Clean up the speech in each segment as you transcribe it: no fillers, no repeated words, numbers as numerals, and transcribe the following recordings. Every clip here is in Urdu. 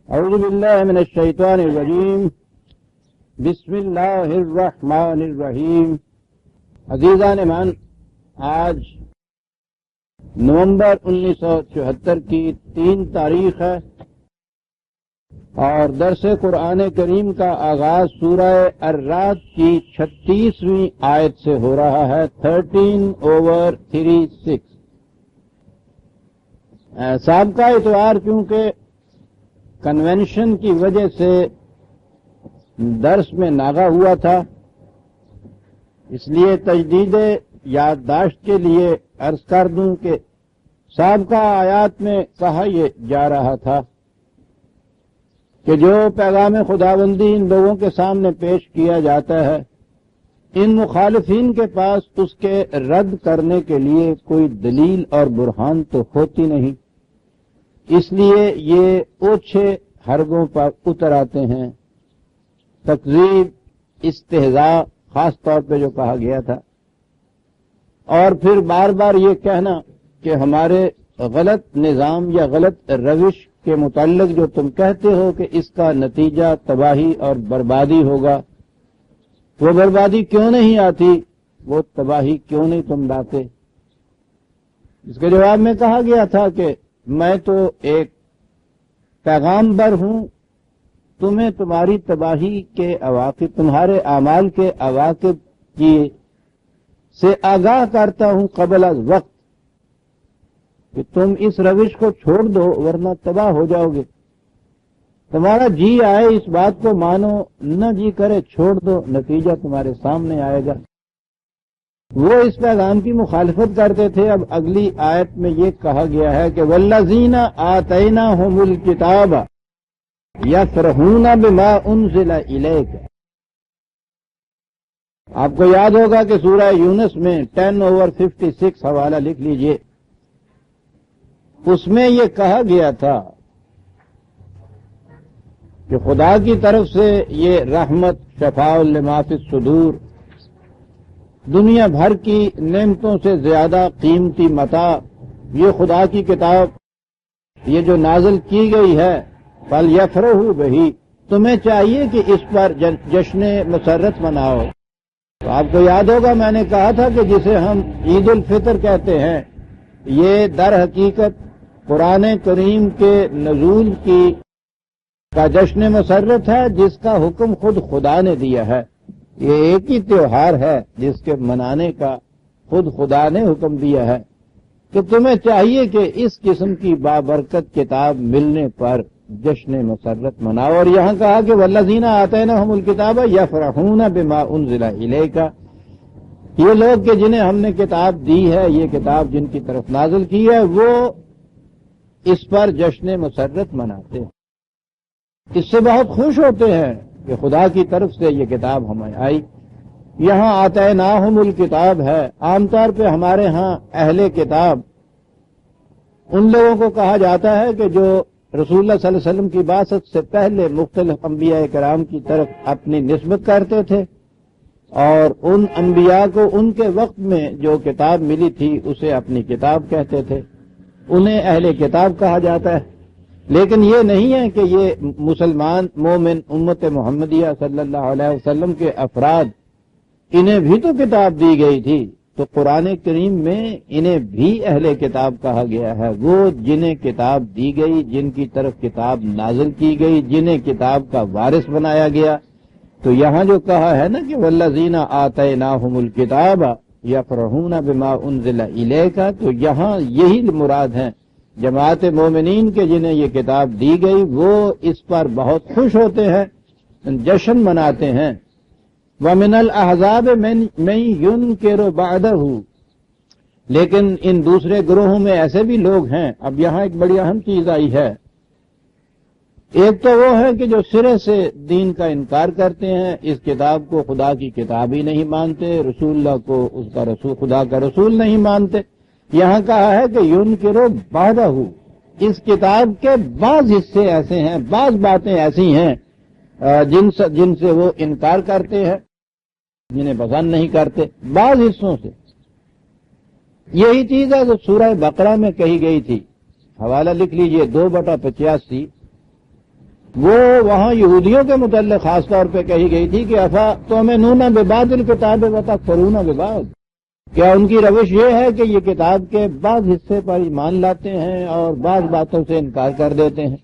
اعوذ باللہ من الشیطان الرجیم بسم اللہ الرحمن الرحیم۔ عزیزان من، آج نومبر 1974 کی 3 تاریخ ہے اور درس قرآن کریم کا آغاز سورہ الرعد کی 36ویں آیت سے ہو رہا ہے، 13/36۔ سابقہ اتوار چونکہ کنونشن کی وجہ سے درس میں ناغہ ہوا تھا، اس لیے تجدید یادداشت کے لیے عرض کر دوں کہ سابقہ آیات میں کہا یہ جا رہا تھا کہ جو پیغام خداوندی ان لوگوں کے سامنے پیش کیا جاتا ہے، ان مخالفین کے پاس اس کے رد کرنے کے لیے کوئی دلیل اور برہان تو ہوتی نہیں، اس لیے یہ اوچھے حربوں پر اتر آتے ہیں۔ تکذیب، استہزاء خاص طور پہ جو کہا گیا تھا، اور پھر بار بار یہ کہنا کہ ہمارے غلط نظام یا غلط روش کے متعلق جو تم کہتے ہو کہ اس کا نتیجہ تباہی اور بربادی ہوگا، وہ بربادی کیوں نہیں آتی، وہ تباہی کیوں نہیں تم لاتے؟ اس کے جواب میں کہا گیا تھا کہ میں تو ایک پیغامبر ہوں، تمہیں تمہاری تباہی کے عواقب، تمہارے اعمال کے عواقب کی سے آگاہ کرتا ہوں قبل از وقت، کہ تم اس روش کو چھوڑ دو ورنہ تباہ ہو جاؤ گے۔ تمہارا جی آئے اس بات کو مانو، نہ جی کرے چھوڑ دو، نتیجہ تمہارے سامنے آئے گا۔ وہ اس پیغام کی مخالفت کرتے تھے۔ اب اگلی آیت میں یہ کہا گیا ہے کہ والذین آتیناہم الکتاب یفرحون بما انزل الیک۔ آپ کو یاد ہوگا کہ سورہ یونس میں 10/56 حوالہ لکھ لیجئے، اس میں یہ کہا گیا تھا کہ خدا کی طرف سے یہ رحمت، شفاء لما فی الصدور، دنیا بھر کی نعمتوں سے زیادہ قیمتی متاع، یہ خدا کی کتاب، یہ جو نازل کی گئی ہے، فَلْيَفْرَحُوا بِهِ، تمہیں چاہیے کہ اس پر جشن مسرت مناؤ۔ تو آپ کو یاد ہوگا میں نے کہا تھا کہ جسے ہم عید الفطر کہتے ہیں، یہ در حقیقت قرآن کریم کے نزول کا جشن مسرت ہے، جس کا حکم خود خدا نے دیا ہے۔ یہ ایک ہی تہوار ہے جس کے منانے کا خود خدا نے حکم دیا ہے کہ تمہیں چاہیے کہ اس قسم کی بابرکت کتاب ملنے پر جشن مسرت مناؤ۔ اور یہاں کہا کہ والذین آتیناہم الکتاب یفرحون بما انزل الیک، یہ لوگ کہ جنہیں ہم نے کتاب دی ہے، یہ کتاب جن کی طرف نازل کی ہے، وہ اس پر جشن مسرت مناتے ہیں، اس سے بہت خوش ہوتے ہیں کہ خدا کی طرف سے یہ کتاب ہمیں آئی۔ یہاں آتیناہم الکتاب ہے، عام طور پہ ہمارے ہاں اہل کتاب ان لوگوں کو کہا جاتا ہے کہ جو رسول اللہ صلی اللہ علیہ وسلم کی بعثت سے پہلے مختلف انبیاء کرام کی طرف اپنی نسبت کرتے تھے، اور ان انبیاء کو ان کے وقت میں جو کتاب ملی تھی اسے اپنی کتاب کہتے تھے، انہیں اہل کتاب کہا جاتا ہے۔ لیکن یہ نہیں ہے کہ یہ مسلمان مومن امت محمدیہ صلی اللہ علیہ وسلم کے افراد، انہیں بھی تو کتاب دی گئی تھی، تو قرآن کریم میں انہیں بھی اہل کتاب کہا گیا ہے، وہ جنہیں کتاب دی گئی، جن کی طرف کتاب نازل کی گئی، جنہیں کتاب کا وارث بنایا گیا۔ تو یہاں جو کہا ہے نا کہ والذین آتیناہم الکتاب یفرحون بما انزل الیک، تو یہاں یہی مراد ہیں جماعت مومنین کے جنہیں یہ کتاب دی گئی، وہ اس پر بہت خوش ہوتے ہیں، جشن مناتے ہیں۔ وَمِنَ الْأَحْزَابِ مَن يُنْكِرُ بَعْدَهُ، لیکن ان دوسرے گروہوں میں ایسے بھی لوگ ہیں۔ اب یہاں ایک بڑی اہم چیز آئی ہے، ایک تو وہ ہے کہ جو سرے سے دین کا انکار کرتے ہیں، اس کتاب کو خدا کی کتاب ہی نہیں مانتے، رسول اللہ کو اس کا رسول، خدا کا رسول نہیں مانتے۔ یہاں کہا ہے کہ يُنْكِرُ بَعْدَهُ، اس کتاب کے بعض حصے ایسے ہیں، بعض باتیں ایسی ہیں جن سے وہ انکار کرتے ہیں، جنہیں پسند نہیں کرتے، بعض حصوں سے۔ یہی چیز ہے جو سورہ بقرہ میں کہی گئی تھی، حوالہ لکھ لیجئے 2/85، وہ وہاں یہودیوں کے متعلق خاص طور پہ کہی گئی تھی کہ افا تؤمنون ببعض الکتاب وتکفرون ببعض، کیا ان کی روش یہ ہے کہ یہ کتاب کے بعض حصے پر ایمان لاتے ہیں اور بعض باتوں سے انکار کر دیتے ہیں؟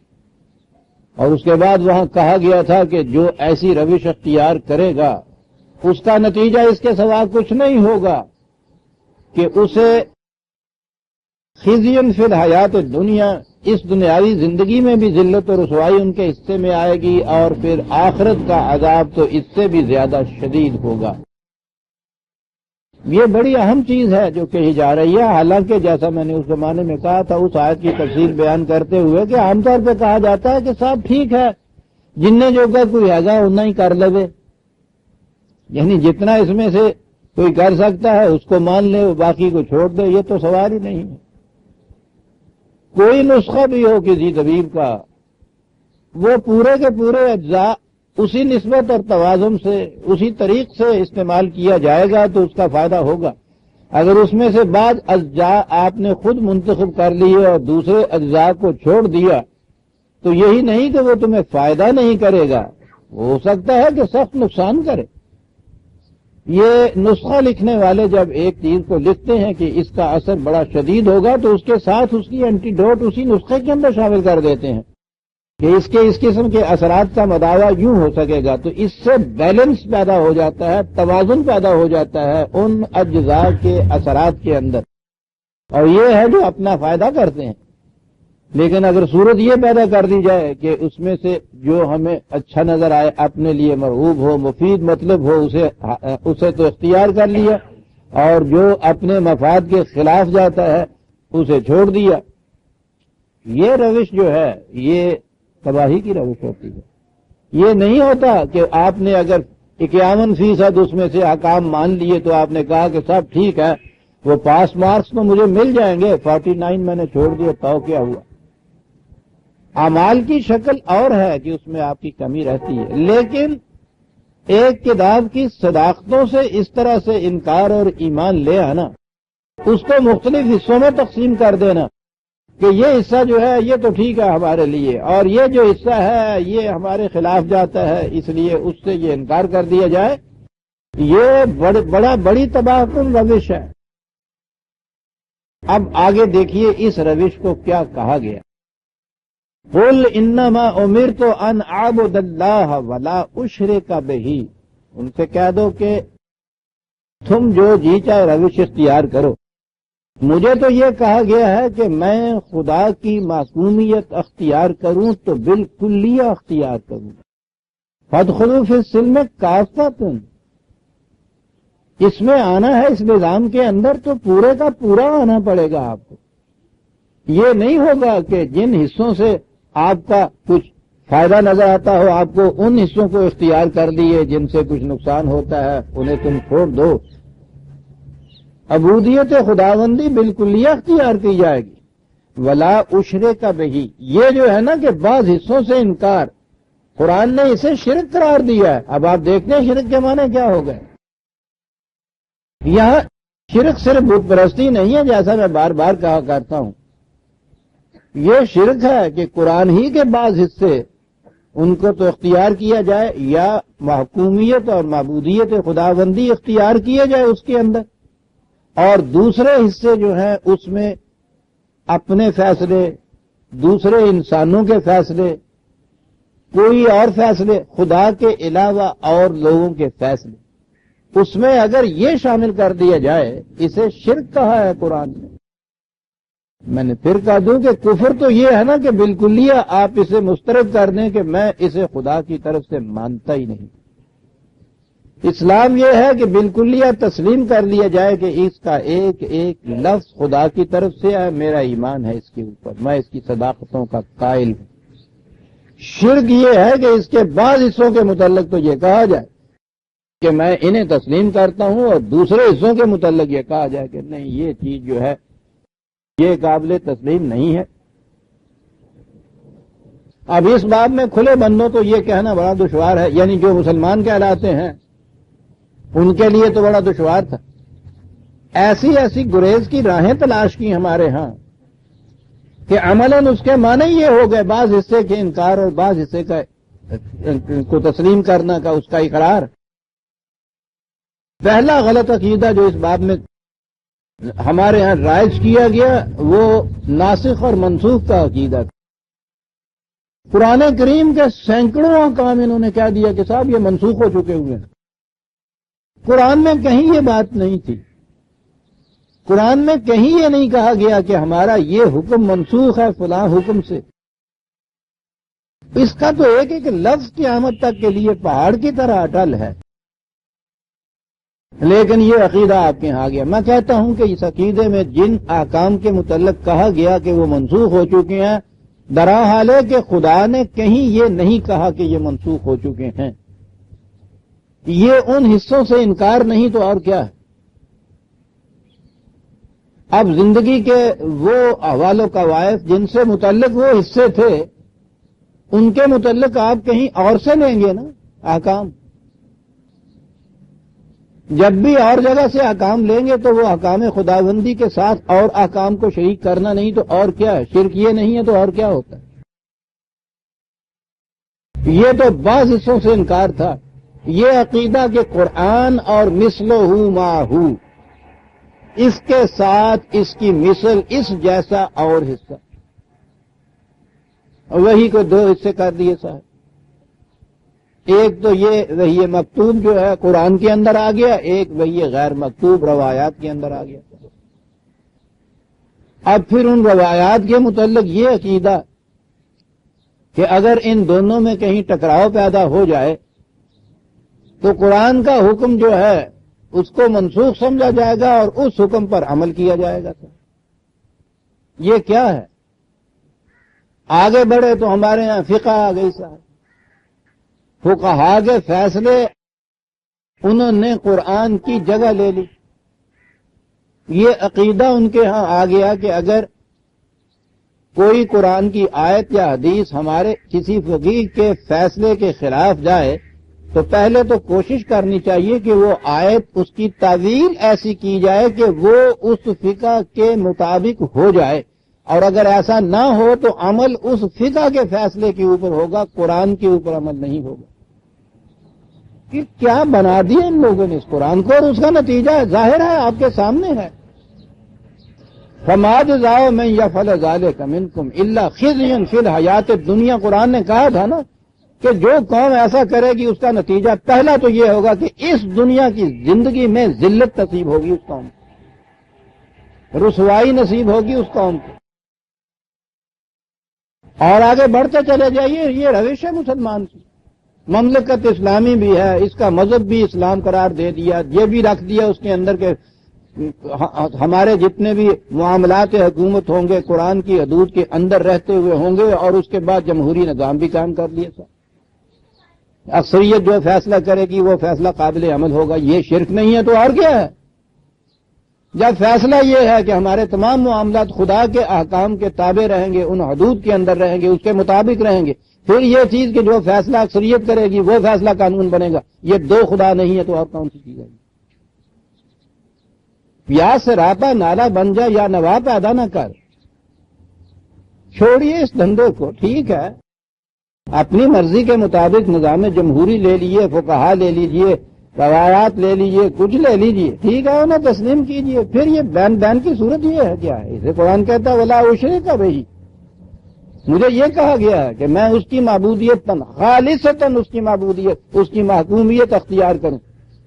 اور اس کے بعد وہاں کہا گیا تھا کہ جو ایسی روش اختیار کرے گا اس کا نتیجہ اس کے سوا کچھ نہیں ہوگا کہ اسے خزی فی الحیات دنیا، اس دنیاوی زندگی میں بھی ذلت و رسوائی ان کے حصے میں آئے گی، اور پھر آخرت کا عذاب تو اس سے بھی زیادہ شدید ہوگا۔ یہ بڑی اہم چیز ہے جو کہی جا رہی ہے، حالانکہ جیسا میں نے اس زمانے میں کہا تھا اس آیت کی تفصیل بیان کرتے ہوئے کہ عام طور پہ کہا جاتا ہے کہ صاحب ٹھیک ہے، جن نے جو کہ کوئی ہے گا اتنا ہی کر لے، یعنی جتنا اس میں سے کوئی کر سکتا ہے اس کو مان لے، باقی کو چھوڑ دے، یہ تو سوال ہی نہیں ہے۔ کوئی نسخہ بھی ہو کسی طبیب کا، وہ پورے کے پورے اجزاء اسی نسبت اور توازن سے، اسی طریق سے استعمال کیا جائے گا تو اس کا فائدہ ہوگا۔ اگر اس میں سے بعض اجزاء آپ نے خود منتخب کر لیے اور دوسرے اجزاء کو چھوڑ دیا تو یہی نہیں کہ وہ تمہیں فائدہ نہیں کرے گا، وہ ہو سکتا ہے کہ سخت نقصان کرے۔ یہ نسخہ لکھنے والے جب ایک چیز کو لکھتے ہیں کہ اس کا اثر بڑا شدید ہوگا تو اس کے ساتھ اس کی اینٹی ڈوٹ اسی نسخے کے اندر شامل کر دیتے ہیں کہ اس قسم کے اثرات کا مداوع یوں ہو سکے گا، تو اس سے بیلنس پیدا ہو جاتا ہے، توازن پیدا ہو جاتا ہے ان اجزاء کے اثرات کے اندر، اور یہ ہے جو اپنا فائدہ کرتے ہیں۔ لیکن اگر صورت یہ پیدا کر دی جائے کہ اس میں سے جو ہمیں اچھا نظر آئے، اپنے لیے مرغوب ہو، مفید مطلب ہو، اسے تو اختیار کر لیا، اور جو اپنے مفاد کے خلاف جاتا ہے اسے چھوڑ دیا، یہ روش جو ہے یہ تباہی کی روش ہوتی ہے۔ یہ نہیں ہوتا کہ آپ نے اگر 51% اس میں سے احکام مان لیے تو آپ نے کہا کہ صاحب ٹھیک ہے وہ پاس مارکس تو مجھے مل جائیں گے، 49 میں نے چھوڑ دیا تو کیا ہوا۔ اعمال کی شکل اور ہے کہ اس میں آپ کی کمی رہتی ہے، لیکن ایک کتاب کی صداقتوں سے اس طرح سے انکار اور ایمان لے آنا، اس کو مختلف حصوں میں تقسیم کر دینا کہ یہ حصہ جو ہے یہ تو ٹھیک ہے ہمارے لیے، اور یہ جو حصہ ہے یہ ہمارے خلاف جاتا ہے، اس لیے اس سے یہ انکار کر دیا جائے، یہ بڑی تباہ کن روش ہے۔ اب آگے دیکھیے اس روش کو کیا کہا گیا۔ قل انما امرت ان اعبد اللہ ولا اشرک بہ، ان سے کہہ دو کہ تم جو جی چاہے روش اختیار کرو، مجھے تو یہ کہا گیا ہے کہ میں خدا کی معصومیت اختیار کروں تو بالکلیہ اختیار کروں۔ فادخلوا فی السلم کافۃ، اس میں آنا ہے اس نظام کے اندر تو پورے کا پورا آنا پڑے گا آپ کو۔ یہ نہیں ہوگا کہ جن حصوں سے آپ کا کچھ فائدہ نظر آتا ہو آپ کو ان حصوں کو اختیار کر لیے، جن سے کچھ نقصان ہوتا ہے انہیں تم چھوڑ دو۔ عبودیت خداوندی بالکلیہ اختیار کی جائے گی۔ ولا اشرک بہ، یہ جو ہے نا کہ بعض حصوں سے انکار، قرآن نے اسے شرک قرار دیا ہے۔ اب آپ دیکھتے ہیں شرک کے معنی کیا ہو گئے۔ یہاں شرک صرف بت پرستی نہیں ہے جیسا میں بار بار کہا کرتا ہوں، یہ شرک ہے کہ قرآن ہی کے بعض حصے ان کو تو اختیار کیا جائے، یا محکومیت اور معبودیت خداوندی اختیار کیے جائے اس کے اندر، اور دوسرے حصے جو ہیں اس میں اپنے فیصلے، دوسرے انسانوں کے فیصلے، کوئی اور فیصلے، خدا کے علاوہ اور لوگوں کے فیصلے، اس میں اگر یہ شامل کر دیا جائے، اسے شرک کہا ہے قرآن نے۔ میں نے پھر کہا دوں کہ کفر تو یہ ہے نا کہ بالکلیہ آپ اسے مسترد کر دیں کہ میں اسے خدا کی طرف سے مانتا ہی نہیں۔ اسلام یہ ہے کہ بالکلیہ تسلیم کر لیا جائے کہ اس کا ایک ایک لفظ خدا کی طرف سے ہے، میرا ایمان ہے اس کے اوپر، میں اس کی صداقتوں کا قائل ہوں۔ شرک یہ ہے کہ اس کے بعض حصوں کے متعلق تو یہ کہا جائے کہ میں انہیں تسلیم کرتا ہوں، اور دوسرے حصوں کے متعلق یہ کہا جائے کہ نہیں یہ چیز جو ہے یہ قابل تسلیم نہیں ہے۔ اب اس بات میں کھلے بندوں تو یہ کہنا بڑا دشوار ہے، یعنی جو مسلمان کہلاتے ہیں ان کے لیے تو بڑا دشوار تھا۔ ایسی ایسی گریز کی راہیں تلاش کی ہمارے ہاں کہ عملاً اس کے معنی یہ ہو گئے بعض حصے کے انکار اور بعض حصے کا کو تسلیم کرنا کا اس کا اقرار. پہلا غلط عقیدہ جو اس باب میں ہمارے ہاں رائج کیا گیا وہ ناسخ اور منسوخ کا عقیدہ تھا. قرآن کریم کے سینکڑوں احکام انہوں نے کہہ دیا کہ صاحب یہ منسوخ ہو چکے ہوئے ہیں. قرآن میں کہیں یہ بات نہیں تھی. قرآن میں کہیں یہ نہیں کہا گیا کہ ہمارا یہ حکم منسوخ ہے فلاں حکم سے. اس کا تو ایک ایک لفظ قیامت تک کے لیے پہاڑ کی طرح اٹل ہے. لیکن یہ عقیدہ آپ کے ہاں آ گیا. میں کہتا ہوں کہ اس عقیدے میں جن احکام کے متعلق کہا گیا کہ وہ منسوخ ہو چکے ہیں، درا حال ہے کہ خدا نے کہیں یہ نہیں کہا کہ یہ منسوخ ہو چکے ہیں. یہ ان حصوں سے انکار نہیں تو اور کیا ہے. اب زندگی کے وہ احوال و قوائف جن سے متعلق وہ حصے تھے ان کے متعلق آپ کہیں اور سے لیں گے نا احکام. جب بھی اور جگہ سے احکام لیں گے تو وہ احکام خداوندی کے ساتھ اور احکام کو شریک کرنا نہیں تو اور کیا ہے. شرک یہ نہیں ہے تو اور کیا ہوتا ہے. یہ تو بعض حصوں سے انکار تھا. یہ عقیدہ کہ قرآن اور مثلہ ماہو، اس کے ساتھ اس کی مثل اس جیسا اور حصہ، وہی کو دو حصے کر دیے صاحب. ایک تو یہ وہی مکتوب جو ہے قرآن کے اندر آ گیا، ایک وہی غیر مکتوب روایات کے اندر آ گیا. اب پھر ان روایات کے متعلق یہ عقیدہ کہ اگر ان دونوں میں کہیں ٹکراؤ پیدا ہو جائے تو قرآن کا حکم جو ہے اس کو منسوخ سمجھا جائے گا اور اس حکم پر عمل کیا جائے گا. یہ کیا ہے؟ آگے بڑھے تو ہمارے یہاں فقہ آ گئی صاحب. فقہا کے فیصلے انہوں نے قرآن کی جگہ لے لی. یہ عقیدہ ان کے ہاں آ گیا کہ اگر کوئی قرآن کی آیت یا حدیث ہمارے کسی فقیہ کے فیصلے کے خلاف جائے تو پہلے تو کوشش کرنی چاہیے کہ وہ آیت اس کی تعویل ایسی کی جائے کہ وہ اس فقہ کے مطابق ہو جائے، اور اگر ایسا نہ ہو تو عمل اس فقہ کے فیصلے کے اوپر ہوگا، قرآن کے اوپر عمل نہیں ہوگا. کہ کیا بنا دیا ان لوگوں نے اس قرآن کو، اور اس کا نتیجہ ظاہر ہے آپ کے سامنے ہے. فَمَا جَزَاءُ مَن يَفْعَلُ ذَلِكَ مِنكُمْ إِلَّا خِزْيٌ فِي الْحَيَاةِ الدُّنْيَا. قرآن نے کہا تھا نا کہ جو قوم ایسا کرے گی اس کا نتیجہ پہلا تو یہ ہوگا کہ اس دنیا کی زندگی میں ذلت نصیب ہوگی اس قوم کو، رسوائی نصیب ہوگی اس قوم کو. اور آگے بڑھتے چلے جائیے. یہ روش ہے مسلمان کی. مملکت اسلامی بھی ہے، اس کا مذہب بھی اسلام قرار دے دیا، یہ بھی رکھ دیا اس کے اندر کہ ہمارے جتنے بھی معاملات حکومت ہوں گے قرآن کی حدود کے اندر رہتے ہوئے ہوں گے، اور اس کے بعد جمہوری نظام بھی قائم کر لیا سر. اکثریت جو فیصلہ کرے گی وہ فیصلہ قابل عمل ہوگا. یہ شرک نہیں ہے تو اور کیا ہے؟ جب فیصلہ یہ ہے کہ ہمارے تمام معاملات خدا کے احکام کے تابع رہیں گے، ان حدود کے اندر رہیں گے، اس کے مطابق رہیں گے، پھر یہ چیز کہ جو فیصلہ اکثریت کرے گی وہ فیصلہ قانون بنے گا. یہ دو خدا نہیں ہے تو اور کون سی چیز ہے؟ یا سراپا نالا بن جا یا نوا پیدا نہ کر. چھوڑیے اس دھندے کو. ٹھیک ہے اپنی مرضی کے مطابق نظام جمہوری لے لیجیے، فقہا لے لیجیے، روایات لے لیجیے، کچھ لے لیجیے، ٹھیک ہے انہیں تسلیم کیجیے. پھر یہ بین کی صورت یہ ہے کیا ہے؟ اسے قرآن کہتا ہے ولا اشرک بہ. مجھے یہ کہا گیا ہے کہ میں اس کی معبودیت خالصتاً اس کی معبودیت، اس کی محکومیت اختیار کروں.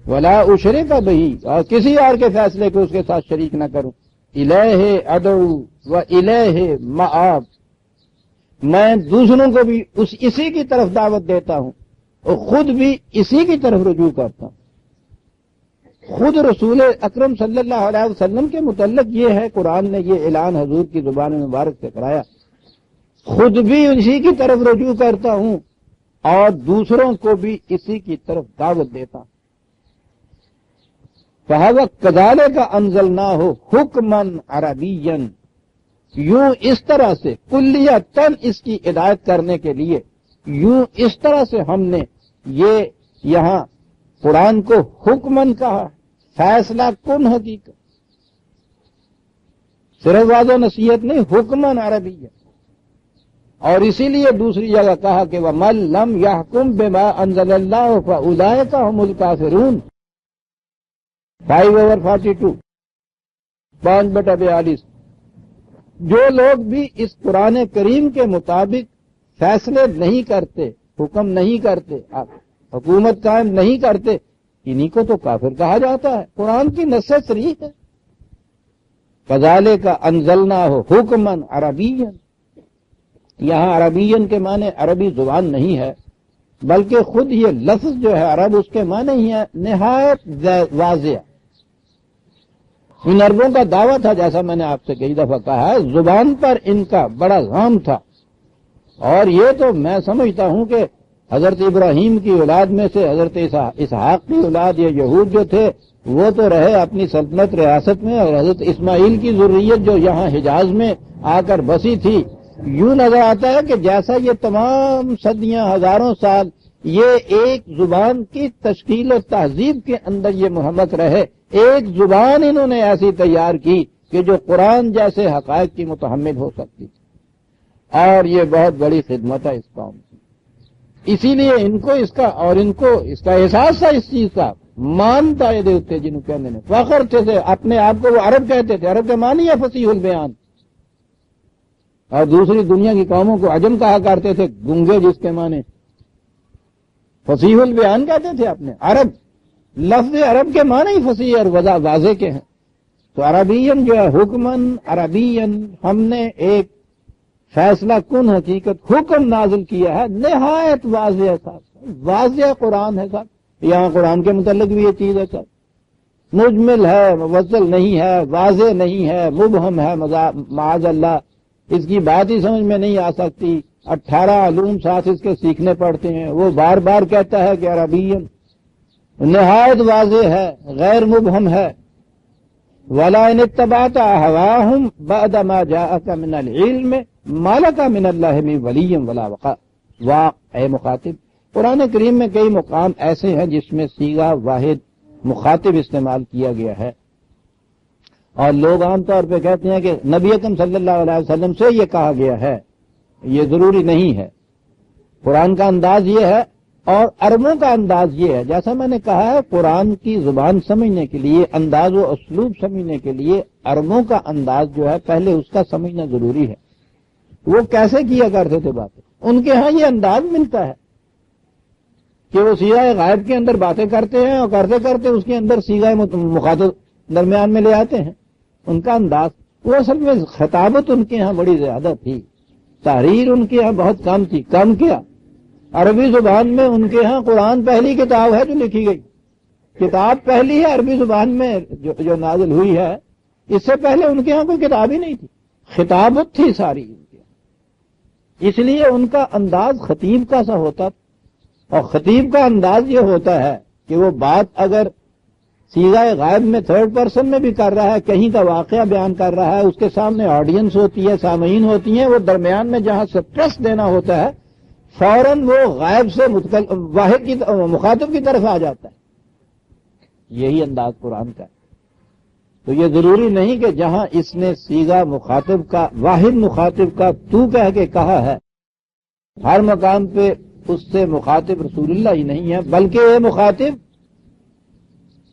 ولا اشرک بہ، اور کسی اور کے فیصلے کو اس کے ساتھ شریک نہ کروں. الیہ ادعو و الیہ مآب. میں دوسروں کو بھی اسی کی طرف دعوت دیتا ہوں اور خود بھی اسی کی طرف رجوع کرتا ہوں. خود رسول اکرم صلی اللہ علیہ وسلم کے متعلق یہ ہے، قرآن نے یہ اعلان حضور کی زبان مبارک سے کرایا، خود بھی اسی کی طرف رجوع کرتا ہوں اور دوسروں کو بھی اسی کی طرف دعوت دیتا ہوں. فَهَوَ كَذَلِكَ أَنزَلْنَاهُ حُكْمًا عَرَبِيًّا. یوں اس طرح سے کلیتاً اس کی ہدایت کرنے کے لیے، یوں اس طرح سے ہم نے یہ یہاں قرآن کو حکمن کہا، فیصلہ کن حقیقت. صرف واض و نصیحت نہیں، حکمن عربی ہے۔ اور اسی لیے دوسری جگہ کہا کہ وَمَن لَّمْ يَحْكُم بِمَا أَنزَلَ اللَّهُ فَأُولَٰئِكَ هُمُ الْكَافِرُونَ 5/42 5/42۔ جو لوگ بھی اس قرآن کریم کے مطابق فیصلے نہیں کرتے، حکم نہیں کرتے، حکومت قائم نہیں کرتے، انہی کو تو کافر کہا جاتا ہے۔ قرآن کی نص صریح ہے، کذالک انزلناہ حکما عربیا۔ یہاں عربین کے معنی عربی زبان نہیں ہے، بلکہ خود یہ لفظ جو ہے عرب، اس کے معنی ہی ہے نہایت واضح۔ ان عربوں کا دعویٰ تھا، جیسا میں نے آپ سے کئی دفعہ کہا ہے، زبان پر ان کا بڑا غام تھا، اور یہ تو میں سمجھتا ہوں کہ حضرت ابراہیم کی اولاد میں سے حضرت اسحاق کی اولاد یہ یہود جو تھے وہ تو رہے اپنی سلطنت ریاست میں، اور حضرت اسماعیل کی ذریت جو یہاں حجاز میں آ کر بسی تھی، یوں نظر آتا ہے کہ جیسا یہ تمام صدیاں ہزاروں سال یہ ایک زبان کی تشکیل و تہذیب کے اندر یہ محمد رہے، ایک زبان انہوں نے ایسی تیار کی کہ جو قرآن جیسے حقائق کی متحمل ہو سکتی، اور یہ بہت بڑی خدمت ہے اس قوم کی۔ اسی لیے ان کو اس کا احساس تھا، اس چیز کا مانتا ہے دیوتے جنہوں کہنے نے فخر تھے اپنے آپ کو وہ عرب کہتے تھے، عرب کے معنی ہے فصیح البیان، اور دوسری دنیا کی قوموں کو عجم کہا کرتے تھے، گنگے جس کے معنی فصیح البیان کہتے تھے اپنے۔ عرب لفظ عرب کے معنی ہی فصیح اور واضح کے ہیں۔ تو عربین جو ہے حکمن عربین، ہم نے ایک فیصلہ کن حقیقت حکم نازل کیا ہے، نہایت واضح ہے صاحب، واضح قرآن ہے صاحب۔ یہاں قرآن کے متعلق بھی یہ چیز ہے صاحب، مجمل ہے، مفصل نہیں ہے، واضح نہیں ہے، مبہم ہے، معاذ اللہ اس کی بات ہی سمجھ میں نہیں آ سکتی۔ 18 علوم ساتھ اس کے سیکھنے پڑتے ہیں، وہ بار بار کہتا ہے کہ عربین نہایت واضح ہے، غیر مبہم ہے۔ وَلَا إِنِ اتَّبَعْتَ أَهْوَاءَهُمْ بَعْدَ مَا جَاءَكَ مِنَ الْعِلْمِ مَا لَكَ مِنَ اللَّهِ مِن وَلِيٍّ وَلَا وَقَاء۔ اے مخاطب، قرآن کریم میں کئی مقام ایسے ہیں جس میں صیغہ واحد مخاطب استعمال کیا گیا ہے، اور لوگ عام طور پہ کہتے ہیں کہ نبی اکرم صلی اللہ علیہ وسلم سے یہ کہا گیا ہے، یہ ضروری نہیں ہے۔ قرآن کا انداز یہ ہے اور عربوں کا انداز یہ ہے، جیسا میں نے کہا ہے قرآن کی زبان سمجھنے کے لیے، انداز و اسلوب سمجھنے کے لیے عربوں کا انداز جو ہے پہلے اس کا سمجھنا ضروری ہے۔ وہ کیسے کیا کرتے تھے باتیں، ان کے ہاں یہ انداز ملتا ہے کہ وہ صیغہ غائب کے اندر باتیں کرتے ہیں، اور کرتے کرتے اس کے اندر صیغہ مخاطب درمیان میں لے آتے ہیں۔ ان کا انداز وہ اصل میں خطابت ان کے ہاں بڑی زیادہ تھی، تحریر ان کے ہاں بہت کم تھی۔ کم کیا، عربی زبان میں ان کے ہاں قرآن پہلی کتاب ہے جو لکھی گئی، کتاب پہلی ہے عربی زبان میں جو نازل ہوئی ہے، اس سے پہلے ان کے ہاں کوئی کتاب ہی نہیں تھی، خطابت تھی ساری ان کے ہاں۔ اس لیے ان کا انداز خطیب کا سا ہوتا تھا، اور خطیب کا انداز یہ ہوتا ہے کہ وہ بات اگر صیغہ غائب میں تھرڈ پرسن میں بھی کر رہا ہے، کہیں کا واقعہ بیان کر رہا ہے، اس کے سامنے آڈینس ہوتی ہے، سامعین ہوتی ہیں، وہ درمیان میں جہاں سٹریس دینا ہوتا ہے فوراً وہ غائب سے واحد کی مخاطب کی طرف آ جاتا ہے۔ یہی انداز قرآن کا ہے۔ تو یہ ضروری نہیں کہ جہاں اس نے صیغہ مخاطب کا، واحد مخاطب کا تو کہہ کے کہا ہے، ہر مقام پہ اس سے مخاطب رسول اللہ ہی نہیں ہے، بلکہ یہ مخاطب،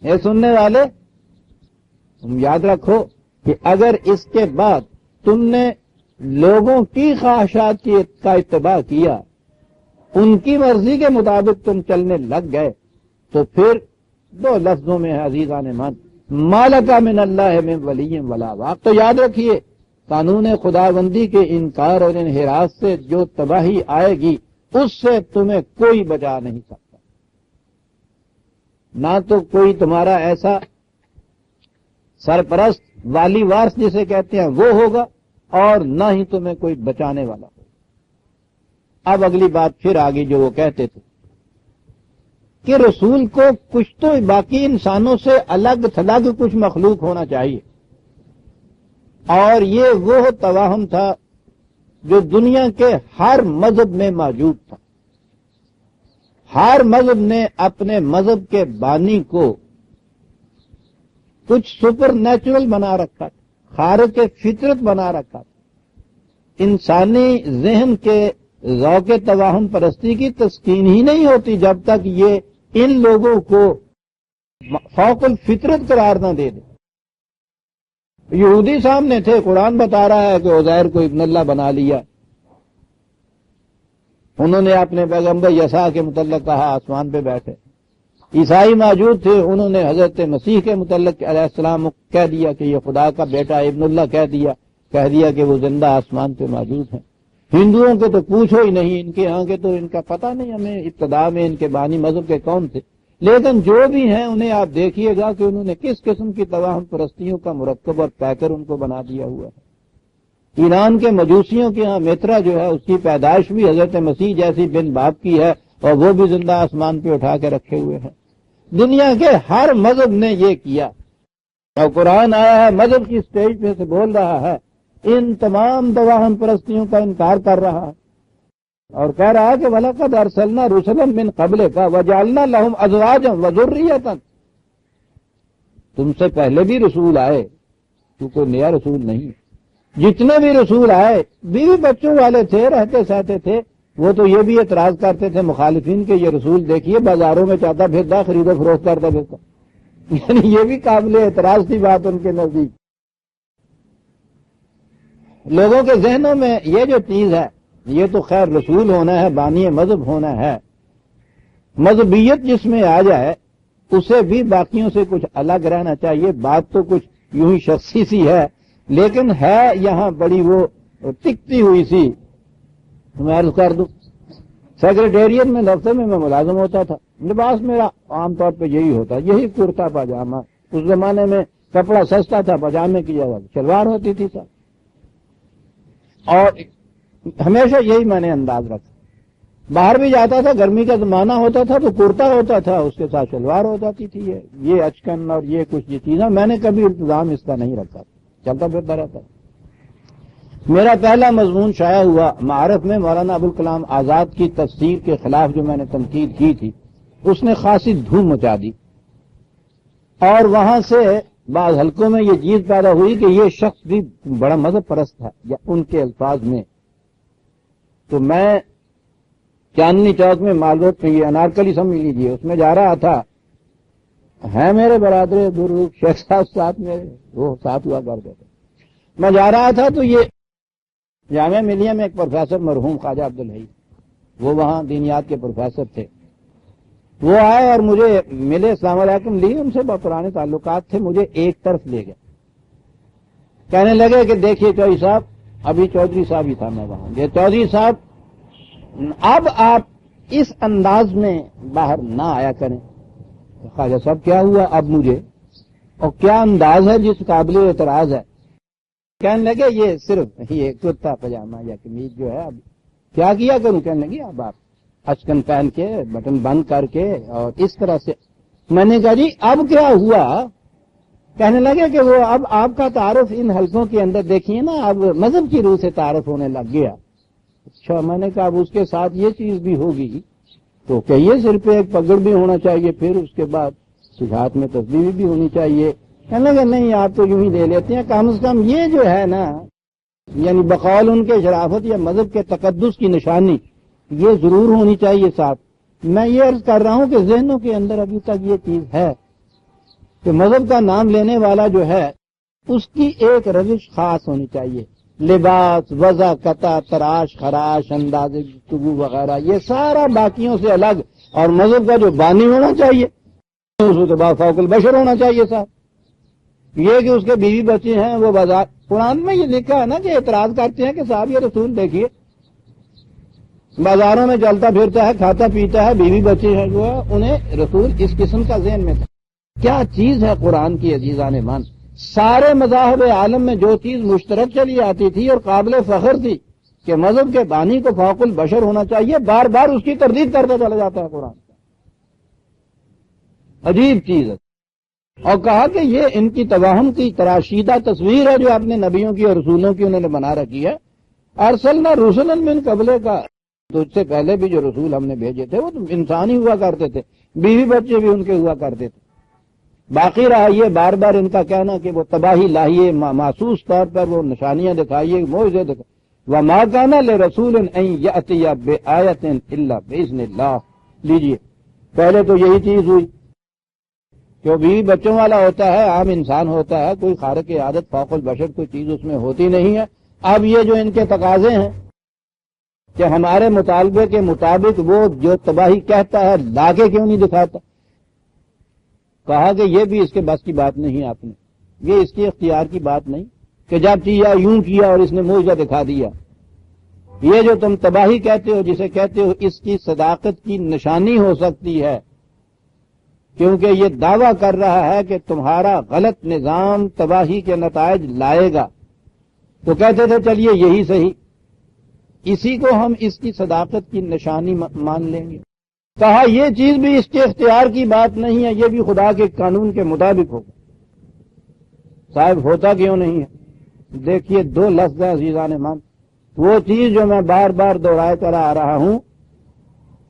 اے سننے والے تم یاد رکھو کہ اگر اس کے بعد تم نے لوگوں کی خواہشات کا اتباع کیا، ان کی مرضی کے مطابق تم چلنے لگ گئے، تو پھر دو لفظوں میں ہے عزیزان من، ما لک من اللہ من ولی ولا واق۔ تو یاد رکھیے قانون خداوندی کے انکار اور انحراف سے جو تباہی آئے گی اس سے تمہیں کوئی بچا نہیں سکتا، نہ تو کوئی تمہارا ایسا سرپرست والی وارث جسے کہتے ہیں وہ ہوگا، اور نہ ہی تمہیں کوئی بچانے والا ہوگا۔ اب اگلی بات پھر آگے جو وہ کہتے تھے کہ رسول کو کچھ تو باقی انسانوں سے الگ تھلگ کچھ مخلوق ہونا چاہیے، اور یہ وہ توہم تھا جو دنیا کے ہر مذہب میں موجود تھا۔ ہر مذہب نے اپنے مذہب کے بانی کو کچھ سپر نیچرل بنا رکھا تھا، خارق فطرت بنا رکھا تھا۔ انسانی ذہن کے ذوق توہم پرستی کی تسکین ہی نہیں ہوتی جب تک یہ ان لوگوں کو فوق الفطرت قرار نہ دے دے۔ یہودی سامنے تھے، قرآن بتا رہا ہے کہ عزیر کو ابن اللہ بنا لیا۔ انہوں نے اپنے پیغمبر یسوع کے متعلق کہا آسمان پہ بیٹھے۔ عیسائی موجود تھے، انہوں نے حضرت مسیح کے متعلق علیہ السلام کہہ دیا کہ یہ خدا کا بیٹا ابن اللہ کہہ دیا کہ وہ زندہ آسمان پہ موجود ہیں۔ ہندوؤں کے تو پوچھو ہی نہیں، ان کے یہاں کے تو ان کا پتہ نہیں ہمیں ابتدا میں ان کے بانی مذہب کے کون تھے، لیکن جو بھی ہیں انہیں آپ دیکھیے گا کہ انہوں نے کس قسم کی توہم پرستیوں کا مرکب اور پیکر ان کو بنا دیا ہوا ہے۔ ایران کے مجوسیوں کے ہاں میترا جو ہے اس کی پیدائش بھی حضرت مسیح جیسی بن باپ کی ہے اور وہ بھی زندہ آسمان پہ اٹھا کے رکھے ہوئے ہیں۔ دنیا کے ہر مذہب نے یہ کیا اور قرآن آیا ہے مذہب کی سٹیج پہ سے بول رہا ہے، ان تمام توہم پرستیوں کا انکار کر رہا ہے اور کہہ رہا ہے کہ وَلَقَدْ أَرْسَلْنَا رُسُلًا مِّن قَبْلِكَ وَجَعَلْنَا لَهُمْ أَزْوَاجًا وَذُرِّيَّةً۔ تم سے پہلے بھی رسول آئے، تو کوئی نیا رسول نہیں۔ جتنے بھی رسول آئے بیوی بچوں والے تھے، رہتے سہتے تھے۔ وہ تو یہ بھی اعتراض کرتے تھے مخالفین کے یہ رسول دیکھیے بازاروں میں چاہتا پھرتا، خرید و فروخت کرتا پھرتا، یعنی یہ بھی قابل اعتراض تھی بات ان کے نزدیک۔ لوگوں کے ذہنوں میں یہ جو چیز ہے، یہ تو خیر رسول ہونا ہے، بانی مذہب ہونا ہے، مذہبیت جس میں آ جائے اسے بھی باقیوں سے کچھ الگ رہنا چاہیے۔ بات تو کچھ یوں ہی شخصی سی ہے لیکن ہے یہاں بڑی وہ ٹکتی ہوئی سی۔ میں عرض کر دوں، سیکریٹریٹ میں دفتر میں ملازم ہوتا تھا، لباس میرا عام طور پہ یہی ہوتا، یہی کرتا پاجامہ۔ اس زمانے میں کپڑا سستا تھا، پاجامے کی جگہ شلوار ہوتی تھی سر، اور ہمیشہ یہی میں نے انداز رکھا۔ باہر بھی جاتا تھا، گرمی کا زمانہ ہوتا تھا تو کرتا ہوتا تھا، اس کے ساتھ شلوار ہو جاتی تھی، یہ اچکن اور یہ کچھ یہ چیزیں میں نے کبھی انتظام اس کا نہیں رکھا، چلتا پھرتا رہتا۔ میرا پہلا مضمون شائع ہوا معارف میں مولانا ابوالکلام آزاد کی تفسیر کے خلاف جو میں نے تنقید کی تھی، اس نے خاصی دھوم مچا دی اور وہاں سے بعض حلقوں میں یہ چیز پیدا ہوئی کہ یہ شخص بھی بڑا مذہب پرست ہے، یا ان کے الفاظ میں۔ تو میں چاندنی چوک میں مال روڈ پہ یہ انارکلی سمجھ لیجیے، اس میں جا رہا تھا، ہے میرے برادر بزرگ شیخ صاحب ساتھ میرے، وہ ساتھ ہوا کرتے تھے۔ میں جا رہا تھا تو یہ جامعہ ملیہ میں ایک پروفیسر مرحوم خواجہ عبدالحی، وہ وہاں دینیات کے پروفیسر تھے، وہ آئے اور مجھے ملے، السلام علیکم لی، ان سے بہت پرانے تعلقات تھے، مجھے ایک طرف لے گئے، کہنے لگے کہ دیکھیے چودھری صاحب، ابھی چودھری صاحب ہی تھا میں وہاں، یہ چودھری صاحب اب آپ اس انداز میں باہر نہ آیا کریں۔ خواجہ صاحب کیا ہوا اب مجھے، اور کیا انداز ہے جس قابل اعتراض ہے؟ کہنے لگے یہ صرف یہ کرتا پاجامہ یا قمیض جو ہے اب کیا کیا کروں؟ کہنے لگے اب آپ اچکن پہن کے بٹن بند کر کے اور اس طرح سے۔ میں نے کہا جی اب کیا ہوا؟ کہنے لگے کہ وہ اب آپ کا تعارف ان حلقوں کے اندر دیکھیے نا، اب مذہب کی روح سے تعارف ہونے لگ گیا۔ اچھا، میں نے کہا اب اس کے ساتھ یہ چیز بھی ہوگی تو کہیے سر پہ ایک پگڑ بھی ہونا چاہیے، پھر اس کے بعد ہاتھ میں تسبیح بھی ہونی چاہیے۔ کہنے لگے نہیں آپ تو یوں ہی لے لیتے ہیں، کم از کم یہ جو ہے نا، یعنی بقول ان کے شرافت یا مذہب کے تقدس کی نشانی یہ ضرور ہونی چاہیے ساتھ۔ میں یہ عرض کر رہا ہوں کہ ذہنوں کے اندر ابھی تک یہ چیز ہے کہ مذہب کا نام لینے والا جو ہے اس کی ایک روش خاص ہونی چاہیے، لباس، وضع، قطع، تراش، خراش، انداز گفتگو وغیرہ، یہ سارا باقیوں سے الگ، اور مذہب کا جو بانی ہونا چاہیے اس کو تو فوق البشر ہونا چاہیے صاحب۔ یہ کہ اس کے بیوی بچے ہیں وہ بازار، قرآن میں یہ لکھا ہے نا کہ اعتراض کرتے ہیں کہ صاحب یہ رسول دیکھیے بازاروں میں چلتا پھرتا ہے، کھاتا پیتا ہے، بیوی بچے ہیں جو ہے، انہیں رسول اس قسم کا ذہن میں تھا۔ کیا چیز ہے قرآن کی عزیزان مان؟ سارے مذاہب عالم میں جو چیز مشترک چلی آتی تھی اور قابل فخر تھی کہ مذہب کے بانی کو فوق البشر ہونا چاہیے، بار بار اس کی تردید کرتا چلا جاتا ہے قرآن۔ عجیب چیز ہے۔ اور کہا کہ یہ ان کی توہم کی تراشیدہ تصویر ہے جو اپنے نبیوں کی اور رسولوں کی انہوں نے بنا رکھی ہے۔ ارسلنا رسلا من قبل کا، تو اس سے پہلے بھی جو رسول ہم نے بھیجے تھے وہ تو انسان ہی ہوا کرتے تھے، بیوی بچے بھی ان کے ہوا کرتے تھے۔ باقی رہا یہ بار بار ان کا کہنا کہ وہ تباہی لائیے، محسوس طور پر وہ نشانیاں دکھائیے، معجزے دکھائیے۔ وَمَا كَانَ لِرَسُولٍ أَن يَأْتِيَ بِآيَةٍ إِلَّا بِإِذْنِ اللَّهِ۔ لیجئے پہلے تو یہی چیز ہوئی جو بیوی بچوں والا ہوتا ہے، عام انسان ہوتا ہے، کوئی خارق عادت فوق البشر کوئی چیز اس میں ہوتی نہیں ہے۔ اب یہ جو ان کے تقاضے ہیں کہ ہمارے مطالبے کے مطابق وہ جو تباہی کہتا ہے لا کے کیوں نہیں دکھاتا؟ کہا کہ یہ بھی اس کے بس کی بات نہیں، آپ نے یہ اس کے اختیار کی بات نہیں کہ جب کیا یوں کیا اور اس نے معجزہ دکھا دیا۔ یہ جو تم تباہی کہتے ہو، جسے کہتے ہو، اس کی صداقت کی نشانی ہو سکتی ہے، کیونکہ یہ دعویٰ کر رہا ہے کہ تمہارا غلط نظام تباہی کے نتائج لائے گا، تو کہتے تھے چلیے یہی صحیح، اسی کو ہم اس کی صداقت کی نشانی مان لیں گے۔ کہا یہ چیز بھی اس کے اختیار کی بات نہیں ہے، یہ بھی خدا کے قانون کے مطابق ہوگا۔ صاحب ہوتا کیوں نہیں ہے؟ دیکھیے دو لفظ ہیں عزیزان مان، وہ چیز جو میں بار بار دہرائے چلا آ رہا ہوں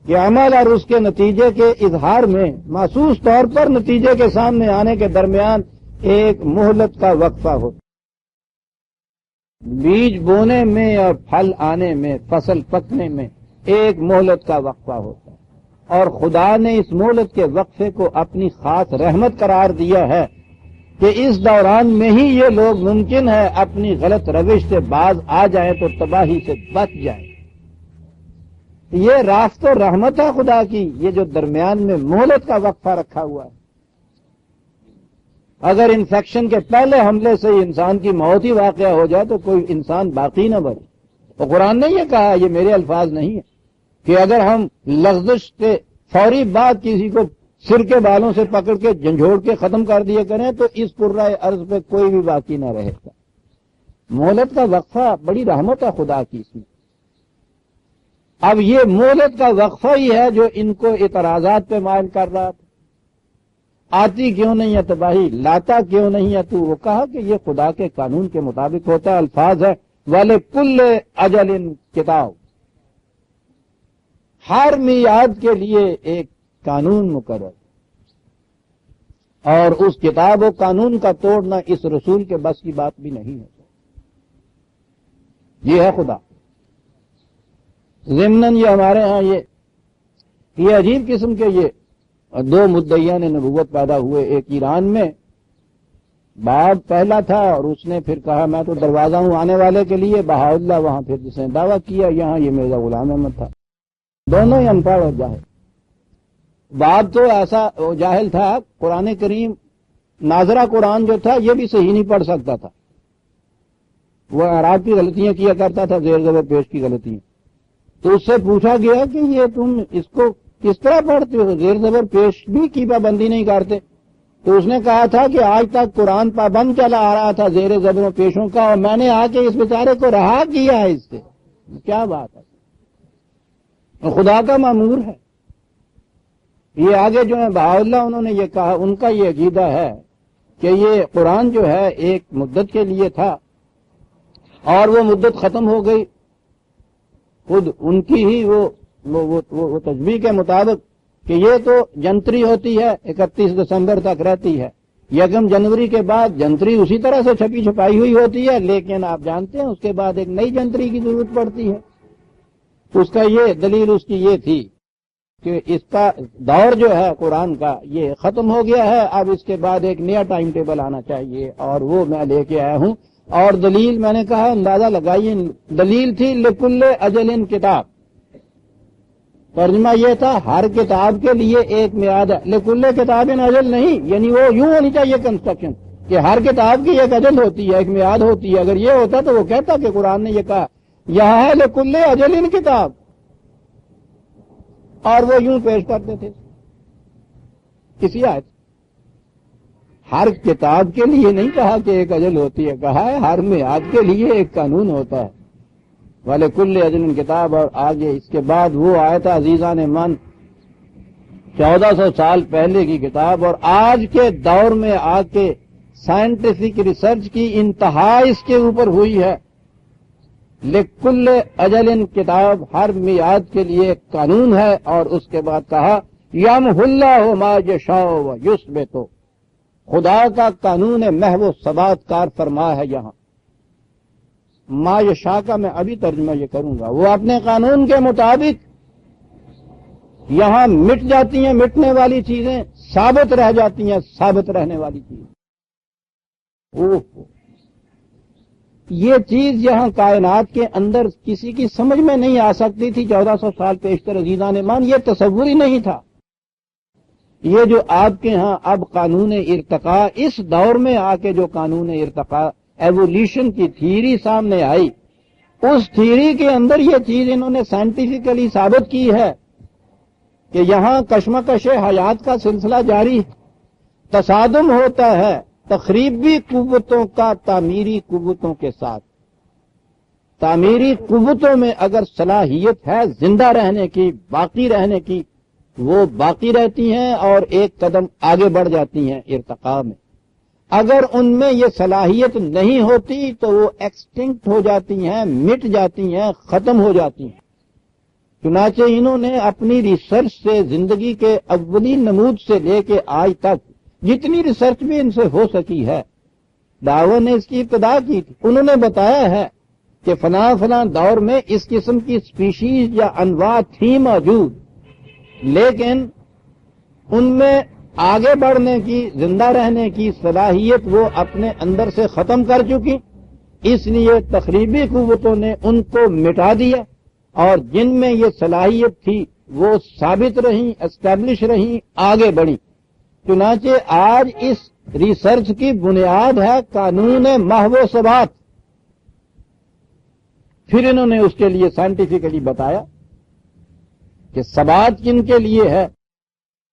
کہ عمل اور اس کے نتیجے کے اظہار میں محسوس طور پر نتیجے کے سامنے آنے کے درمیان ایک مہلت کا وقفہ ہوتا، بیج بونے میں اور پھل آنے میں، فصل پکنے میں ایک مہلت کا وقفہ ہوتا ہے، اور خدا نے اس مہلت کے وقفے کو اپنی خاص رحمت قرار دیا ہے کہ اس دوران میں ہی یہ لوگ ممکن ہے اپنی غلط روش سے باز آ جائیں تو تباہی سے بچ جائیں۔ یہ راست و رحمت ہے خدا کی، یہ جو درمیان میں مہلت کا وقفہ رکھا ہوا ہے۔ اگر انفیکشن کے پہلے حملے سے ہی انسان کی موت ہی واقع ہو جائے تو کوئی انسان باقی نہ بچے۔ تو قرآن نے یہ کہا، یہ میرے الفاظ نہیں ہیں، کہ اگر ہم لغزش کے فوری بعد کسی کو سر کے بالوں سے پکڑ کے جھنجھوڑ کے ختم کر دیا کریں تو اس پرائے ارض پہ کوئی بھی باقی نہ رہے گا۔ مہلت کا وقفہ بڑی رحمت ہے خدا کی اس میں۔ اب یہ مہلت کا وقفہ ہی ہے جو ان کو اعتراضات پہ مائل کر رہا تھا، آتی کیوں نہیں ہے تباہی، لاتا کیوں نہیں ہے تو؟ وہ کہا کہ یہ خدا کے قانون کے مطابق ہوتا ہے۔ الفاظ ہے وَلِكُلِّ أَجَلٍ کتاب، ہر میعاد کے لیے ایک قانون مقرر، اور اس کتاب و قانون کا توڑنا اس رسول کے بس کی بات بھی نہیں ہے۔ یہ ہے خدا۔ ضمناً یہ ہمارے ہاں یہ عجیب قسم کے یہ دو مدعیان نبوت پیدا ہوئے۔ ایک ایران میں باپ پہلا تھا اور اس نے پھر کہا میں تو دروازہ ہوں آنے والے کے لیے، بہاءاللہ وہاں پھر جس نے دعویٰ کیا، یہاں یہ مرزا غلام احمد تھا، دونوں ہی انپڑھ اور جاہل۔ باپ تو ایسا جاہل تھا، قرآن کریم ناظرہ قرآن جو تھا یہ بھی صحیح نہیں پڑھ سکتا تھا، وہ اعراب کی غلطیاں کیا کرتا تھا، زیر زبر پیش کی غلطیاں۔ تو اس سے پوچھا گیا کہ یہ تم اس کو کس طرح پڑھتے ہو، زیر زبر پیش بھی کی پابندی نہیں کرتے؟ تو اس نے کہا تھا کہ آج تک قرآن پابند چلا آ رہا تھا زیر زبروں پیشوں کا، اور میں نے آ کے اس بیچارے کو رہا کیا ہے اس سے۔ کیا بات ہے، خدا کا مامور ہے۔ یہ آگے جو ہے بہاءاللہ انہوں نے یہ کہا، ان کا یہ عقیدہ ہے کہ یہ قرآن جو ہے ایک مدت کے لیے تھا اور وہ مدت ختم ہو گئی، خود ان کی ہی وہ تشبیہ کے مطابق کہ یہ تو جنتری ہوتی ہے 31 دسمبر تک رہتی ہے، 1 جنوری کے بعد جنتری اسی طرح سے چھپی چھپائی ہوئی ہوتی ہے، لیکن آپ جانتے ہیں اس کے بعد ایک نئی جنتری کی ضرورت پڑتی ہے۔ اس کا یہ دلیل اس کی یہ تھی کہ اس کا دور جو ہے قرآن کا یہ ختم ہو گیا ہے، اب اس کے بعد ایک نیا ٹائم ٹیبل آنا چاہیے، اور وہ میں لے کے آیا ہوں۔ اور دلیل میں نے کہا اندازہ لگائیے، دلیل تھی لکل اجل کتاب، ترجمہ یہ تھا ہر کتاب کے لیے ایک میعاد ہے، لکل کتاب اجل نہیں، یعنی وہ یوں ہونی چاہیے کنسٹرکشن کہ ہر کتاب کی ایک اجل ہوتی ہے، ایک میعاد ہوتی ہے۔ اگر یہ ہوتا تو وہ کہتا کہ قرآن نے یہ کہا، یہاں ہے لکل اجل کتاب، اور وہ یوں پیش کرتے تھے کسی آیت۔ ہر کتاب کے لیے نہیں کہا کہ ایک اجل ہوتی ہے، کہا ہے ہر میعاد کے لیے ایک قانون ہوتا ہے، وَلِكُلِّ أَجَلٍ کتاب۔ اور آگے اس کے بعد وہ آیت عزیزان من 1400 سال پہلے کی کتاب، اور آج کے دور میں آ کے سائنٹیفک ریسرچ کی انتہا اس کے اوپر ہوئی ہے۔ لِكُلِّ أَجَلٍ کتاب، ہر میعاد کے لیے ایک قانون ہے، اور اس کے بعد کہا یَمْحُ اللَّهُ مَا یَشَاءُ وَیُثْبِتُ، خدا کا قانون محو و ثبات کار فرما ہے یہاں. ما یشاء کا میں ابھی ترجمہ یہ کروں گا. وہ اپنے قانون کے مطابق یہاں مٹ جاتی ہیں مٹنے والی چیزیں، ثابت رہ جاتی ہیں ثابت رہنے والی چیزیں. یہ چیز یہاں کائنات کے اندر کسی کی سمجھ میں نہیں آ سکتی تھی 1400 سال پیشتر عزیزان ایمان. یہ تصور ہی نہیں تھا. یہ جو آپ کے ہاں اب قانون ارتقاء، اس دور میں آ کے جو قانون ارتقاء ایوولوشن کی تھیری سامنے آئی، اس تھیری کے اندر یہ چیز انہوں نے سائنٹیفکلی ثابت کی ہے کہ یہاں کشمکش حیات کا سلسلہ جاری ہے. تصادم ہوتا ہے تخریبی قوتوں کا تعمیری قوتوں کے ساتھ. تعمیری قوتوں میں اگر صلاحیت ہے زندہ رہنے کی، باقی رہنے کی، وہ باقی رہتی ہیں اور ایک قدم آگے بڑھ جاتی ہیں ارتقاء میں. اگر ان میں یہ صلاحیت نہیں ہوتی تو وہ ایکسٹنکٹ ہو جاتی ہیں، مٹ جاتی ہیں، ختم ہو جاتی ہیں. چنانچہ انہوں نے اپنی ریسرچ سے زندگی کے اولی نمود سے لے کے آج تک جتنی ریسرچ بھی ان سے ہو سکی ہے، ڈارون نے اس کی ابتدا کی تھی. انہوں نے بتایا ہے کہ فلاں فلاں دور میں اس قسم کی سپیشیز یا انواع تھی موجود، لیکن ان میں آگے بڑھنے کی، زندہ رہنے کی صلاحیت وہ اپنے اندر سے ختم کر چکی. اس لیے تخریبی قوتوں نے ان کو مٹا دیا، اور جن میں یہ صلاحیت تھی وہ ثابت رہیں، اسٹیبلش رہیں، آگے بڑھی. چنانچہ آج اس ریسرچ کی بنیاد ہے قانون محو و ثبات. پھر انہوں نے اس کے لیے سائنٹیفکلی بتایا کہ ثبات کن کے لیے ہے،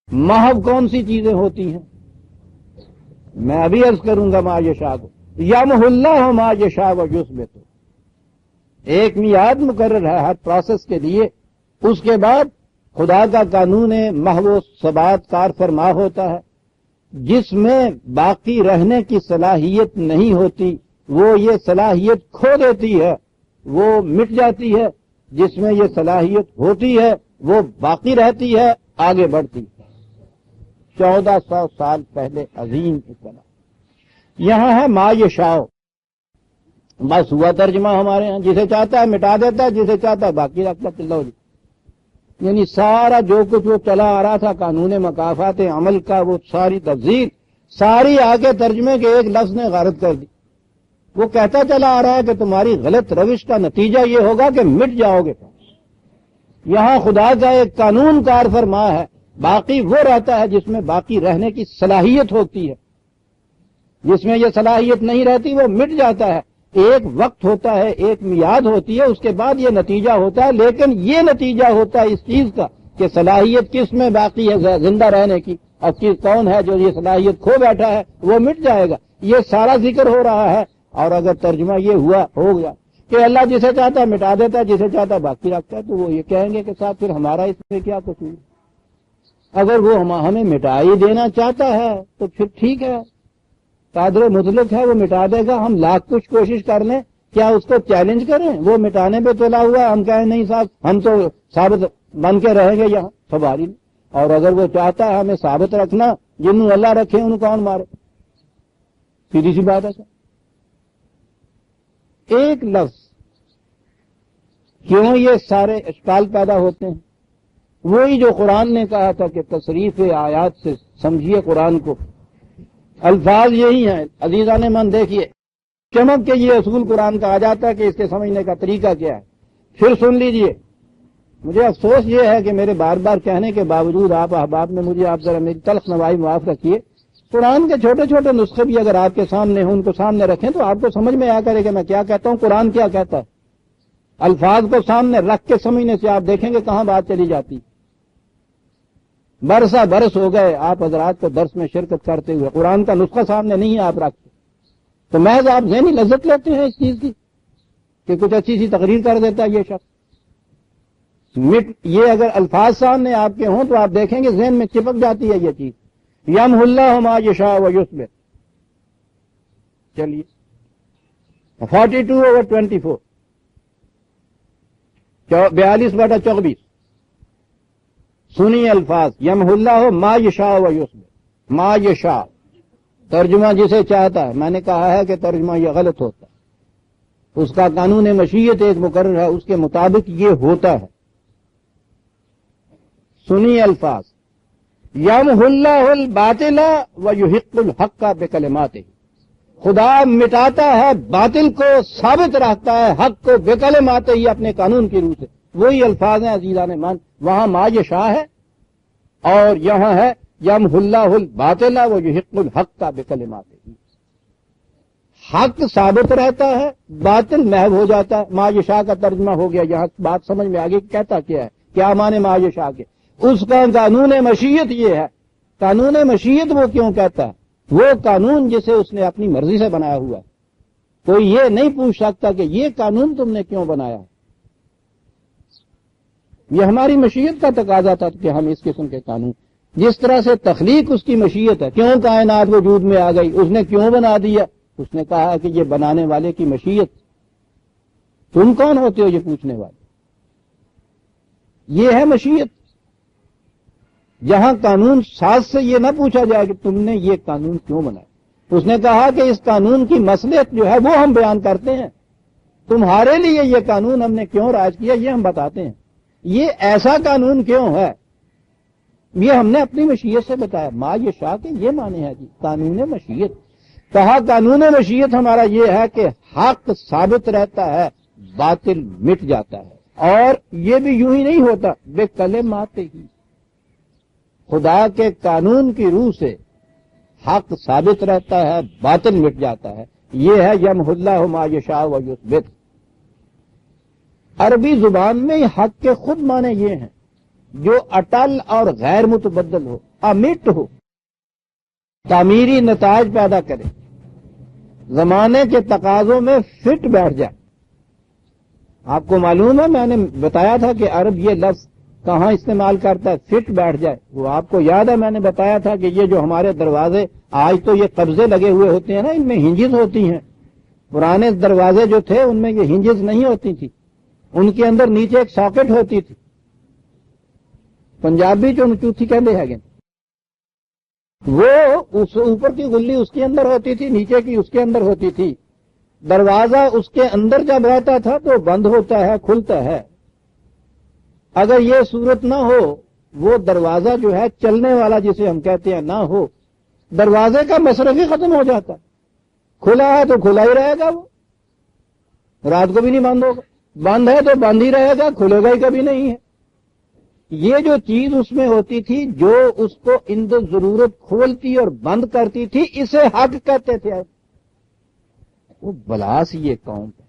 محو کون سی چیزیں ہوتی ہیں. میں ابھی عرض کروں گا ما یشاء کو. یمحو اللہ ما یشاء و یثبت. ایک میعاد مقرر ہے ہر پروسیس کے لیے. اس کے بعد خدا کا قانون محو و ثبات کار فرما ہوتا ہے. جس میں باقی رہنے کی صلاحیت نہیں ہوتی وہ یہ صلاحیت کھو دیتی ہے، وہ مٹ جاتی ہے. جس میں یہ صلاحیت ہوتی ہے وہ باقی رہتی ہے، آگے بڑھتی ہے. 1400 سال پہلے عظیم اطلاع. یہاں ہے ما یشاء. بس ہوا ترجمہ ہمارے ہاں. جسے چاہتا ہے مٹا دیتا ہے، جسے چاہتا ہے باقی رکھتا ہے. لو جی، یعنی سارا جو کچھ وہ چلا آ رہا تھا قانون مکافات عمل کا، وہ ساری تفصیل ساری آگے ترجمے کے ایک لفظ نے غارت کر دی. وہ کہتا چلا آ رہا ہے کہ تمہاری غلط روش کا نتیجہ یہ ہوگا کہ مٹ جاؤ گے. یہاں خدا کا ایک قانون کار فرما ہے، باقی وہ رہتا ہے جس میں باقی رہنے کی صلاحیت ہوتی ہے. جس میں یہ صلاحیت نہیں رہتی وہ مٹ جاتا ہے. ایک وقت ہوتا ہے، ایک میعاد ہوتی ہے، اس کے بعد یہ نتیجہ ہوتا ہے. لیکن یہ نتیجہ ہوتا ہے اس چیز کا کہ صلاحیت کس میں باقی ہے زندہ رہنے کی، اور کون ہے جو یہ صلاحیت کھو بیٹھا ہے، وہ مٹ جائے گا. یہ سارا ذکر ہو رہا ہے. اور اگر ترجمہ یہ ہو گیا کہ اللہ جسے چاہتا ہے مٹا دیتا ہے، جسے چاہتا ہے باقی رکھتا ہے، تو وہ یہ کہیں گے کہ صاحب پھر ہمارا اس میں کیا قصور. اگر وہ ہمیں مٹا ہی دینا چاہتا ہے تو پھر ٹھیک ہے، قادر مطلق ہے، وہ مٹا دے گا. ہم لاکھ کچھ کوشش کر لیں، کیا اس کو چیلنج کریں؟ وہ مٹانے پہ تلا ہوا ہے، ہم کہیں نہیں صاحب ہم تو ثابت بن کے رہیں گے یہاں سواری میں. اور اگر وہ چاہتا ہے ہمیں ثابت رکھنا، جنہوں اللہ رکھے انہوں کون مارے. سیدھی سی بات ہے سر. ایک لفظ کیوں یہ سارے اشکال پیدا ہوتے ہیں؟ وہی جو قرآن نے کہا تھا کہ تصریف آیات سے سمجھیے قرآن کو. الفاظ یہی ہیں عزیزان من. دیکھیے چمک کے یہ اصول قرآن کا آ جاتا ہے کہ اس کے سمجھنے کا طریقہ کیا ہے. پھر سن لیجئے. مجھے افسوس یہ ہے کہ میرے بار بار کہنے کے باوجود آپ احباب میں مجھے آپ ذرا میری تلخ نوائی معاف رکھیے. قرآن کے چھوٹے چھوٹے نسخے بھی اگر آپ کے سامنے ہوں، ان کو سامنے رکھیں تو آپ کو سمجھ میں آ کرے کہ میں کیا کہتا ہوں، قرآن کیا کہتا ہے. الفاظ کو سامنے رکھ کے سمجھنے سے آپ دیکھیں گے کہاں بات چلی جاتی. برسا برس ہو گئے آپ حضرات کو درس میں شرکت کرتے ہوئے، قرآن کا نسخہ سامنے نہیں آپ رکھتے، تو محض آپ ذہنی لذت لیتے ہیں اس چیز کی کہ کچھ اچھی سی تقریر کر دیتا ہے یہ شخص. یہ اگر الفاظ سامنے آپ کے ہوں تو آپ دیکھیں گے ذہن میں چپک جاتی ہے یہ چیز. یمحو اللہ ما یشاء و یثبت. چلیے 42/24 42/24 سنی الفاظ. یمحو اللہ ما یشاء و یثبت. ما یشاء ترجمہ جسے چاہتا ہے، میں نے کہا ہے کہ ترجمہ یہ غلط ہوتا ہے، اس کا قانون مشیت ایک مقرر ہے، اس کے مطابق یہ ہوتا ہے۔ سنی الفاظ، یمحو اللہ الباطل ویحق الحق بکلماتہ، خدا مٹاتا ہے باطل کو، ثابت رکھتا ہے حق کو بکلماتہ ہی، اپنے قانون کی روح سے۔ وہی الفاظ ہیں عزیزان مان، وہاں ما یشاء ہے اور یہاں ہے یمحو اللہ الباطل ویحق الحق بکلماتہ، حق ثابت رہتا ہے، باطل محو ہو جاتا ہے۔ ما یشاء کا ترجمہ ہو گیا، یہاں بات سمجھ میں آگے کہتا کیا ہے، کیا مانے ما یشاء کے؟ اس کا قانون مشیت یہ ہے۔ قانون مشیت وہ کیوں کہتا ہے؟ وہ قانون جسے اس نے اپنی مرضی سے بنایا ہوا ہے، کوئی یہ نہیں پوچھ سکتا کہ یہ قانون تم نے کیوں بنایا ہے۔ یہ ہماری مشیت کا تقاضا تھا کہ ہم اس قسم کے قانون، جس طرح سے تخلیق اس کی مشیت ہے، کیوں کائنات وجود میں آ گئی، اس نے کیوں بنا دیا، اس نے کہا کہ یہ بنانے والے کی مشیت، تم کون ہوتے ہو یہ پوچھنے والے، یہ ہے مشیت۔ جہاں قانون ساز سے یہ نہ پوچھا جائے کہ تم نے یہ قانون کیوں بنایا، اس نے کہا کہ اس قانون کی مصلحت جو ہے وہ ہم بیان کرتے ہیں، تمہارے لیے یہ قانون ہم نے کیوں رائج کیا یہ ہم بتاتے ہیں، یہ ایسا قانون کیوں ہے یہ ہم نے اپنی مشیت سے بتایا۔ ما یشاء کے یہ معنی ہے جی قانون مشیت۔ کہا قانون مشیت ہمارا یہ ہے کہ حق ثابت رہتا ہے، باطل مٹ جاتا ہے، اور یہ بھی یوں ہی نہیں ہوتا، بے کلمات ہی، خدا کے قانون کی روح سے حق ثابت رہتا ہے، باطل مٹ جاتا ہے۔ یہ ہے یمحو اللہ ما یشاء ویثبت۔ عربی زبان میں حق کے خود معنی یہ ہیں، جو اٹل اور غیر متبدل ہو، امٹ ہو، تعمیری نتائج پیدا کرے، زمانے کے تقاضوں میں فٹ بیٹھ جائے۔ آپ کو معلوم ہے، میں نے بتایا تھا کہ عرب یہ لفظ کہاں استعمال کرتا ہے، فٹ بیٹھ جائے۔ وہ آپ کو یاد ہے، میں نے بتایا تھا کہ یہ جو ہمارے دروازے آج تو یہ قبضے لگے ہوئے ہوتے ہیں نا، ان میں ہنجز ہوتی ہیں، پرانے دروازے جو تھے ان میں یہ ہنجز نہیں ہوتی تھی، ان کے اندر نیچے ایک ساکٹ ہوتی تھی، پنجابی جو چوتھی کہتے ہیں، وہ اس اوپر کی گلی اس کے اندر ہوتی تھی، نیچے کی اس کے اندر ہوتی تھی۔ دروازہ اس کے اندر جب رہتا تھا تو بند ہوتا ہے، کھلتا ہے۔ اگر یہ صورت نہ ہو، وہ دروازہ جو ہے چلنے والا جسے ہم کہتے ہیں نہ ہو، دروازے کا مصرف ہی ختم ہو جاتا ہے۔ کھلا ہے تو کھلا ہی رہے گا، وہ رات کو بھی نہیں بند ہوگا، بند ہے تو بند ہی رہے گا، کھلے گا ہی کبھی نہیں ہے۔ یہ جو چیز اس میں ہوتی تھی جو اس کو اند ضرورت کھولتی اور بند کرتی تھی، اسے حق کہتے تھے۔ وہ بلاس یہ قوم ہے،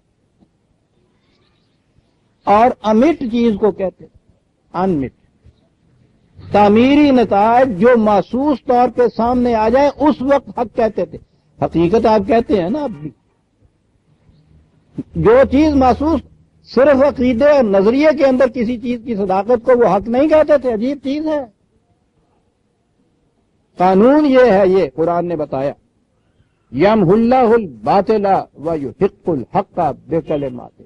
اور امٹ چیز کو کہتے تھے، انمٹ، تعمیری نتائج جو محسوس طور پہ سامنے آ جائے اس وقت حق کہتے تھے۔ حقیقت آپ کہتے ہیں نا، اب بھی جو چیز محسوس صرف عقیدے اور نظریے کے اندر کسی چیز کی صداقت کو وہ حق نہیں کہتے تھے، عجیب چیز ہے۔ قانون یہ ہے، یہ قرآن نے بتایا، یمحو اللہ الباطل ویحق الحق بکلماتہ،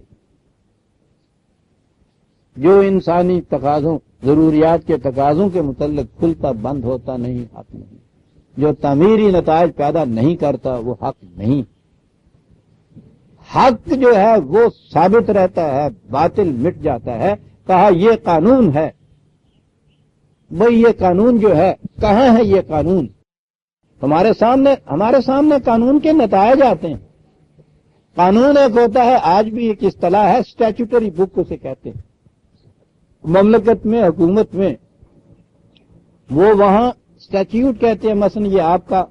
جو انسانی تقاضوں، ضروریات کے تقاضوں کے متعلق کھلتا بند ہوتا نہیں، حق نہیں، جو تعمیری نتائج پیدا نہیں کرتا وہ حق نہیں۔ حق جو ہے وہ ثابت رہتا ہے، باطل مٹ جاتا ہے۔ کہا یہ قانون ہے، بھئی یہ قانون جو ہے کہاں ہے؟ یہ قانون ہمارے سامنے قانون کے نتائج آتے ہیں۔ قانون ایک ہوتا ہے، آج بھی ایک اصطلاح ہے، اسٹیچوٹری بک اسے کہتے ہیں، مملکت میں، حکومت میں وہ وہاں اسٹیچیوٹ کہتے ہیں۔ مثلا یہ آپ کا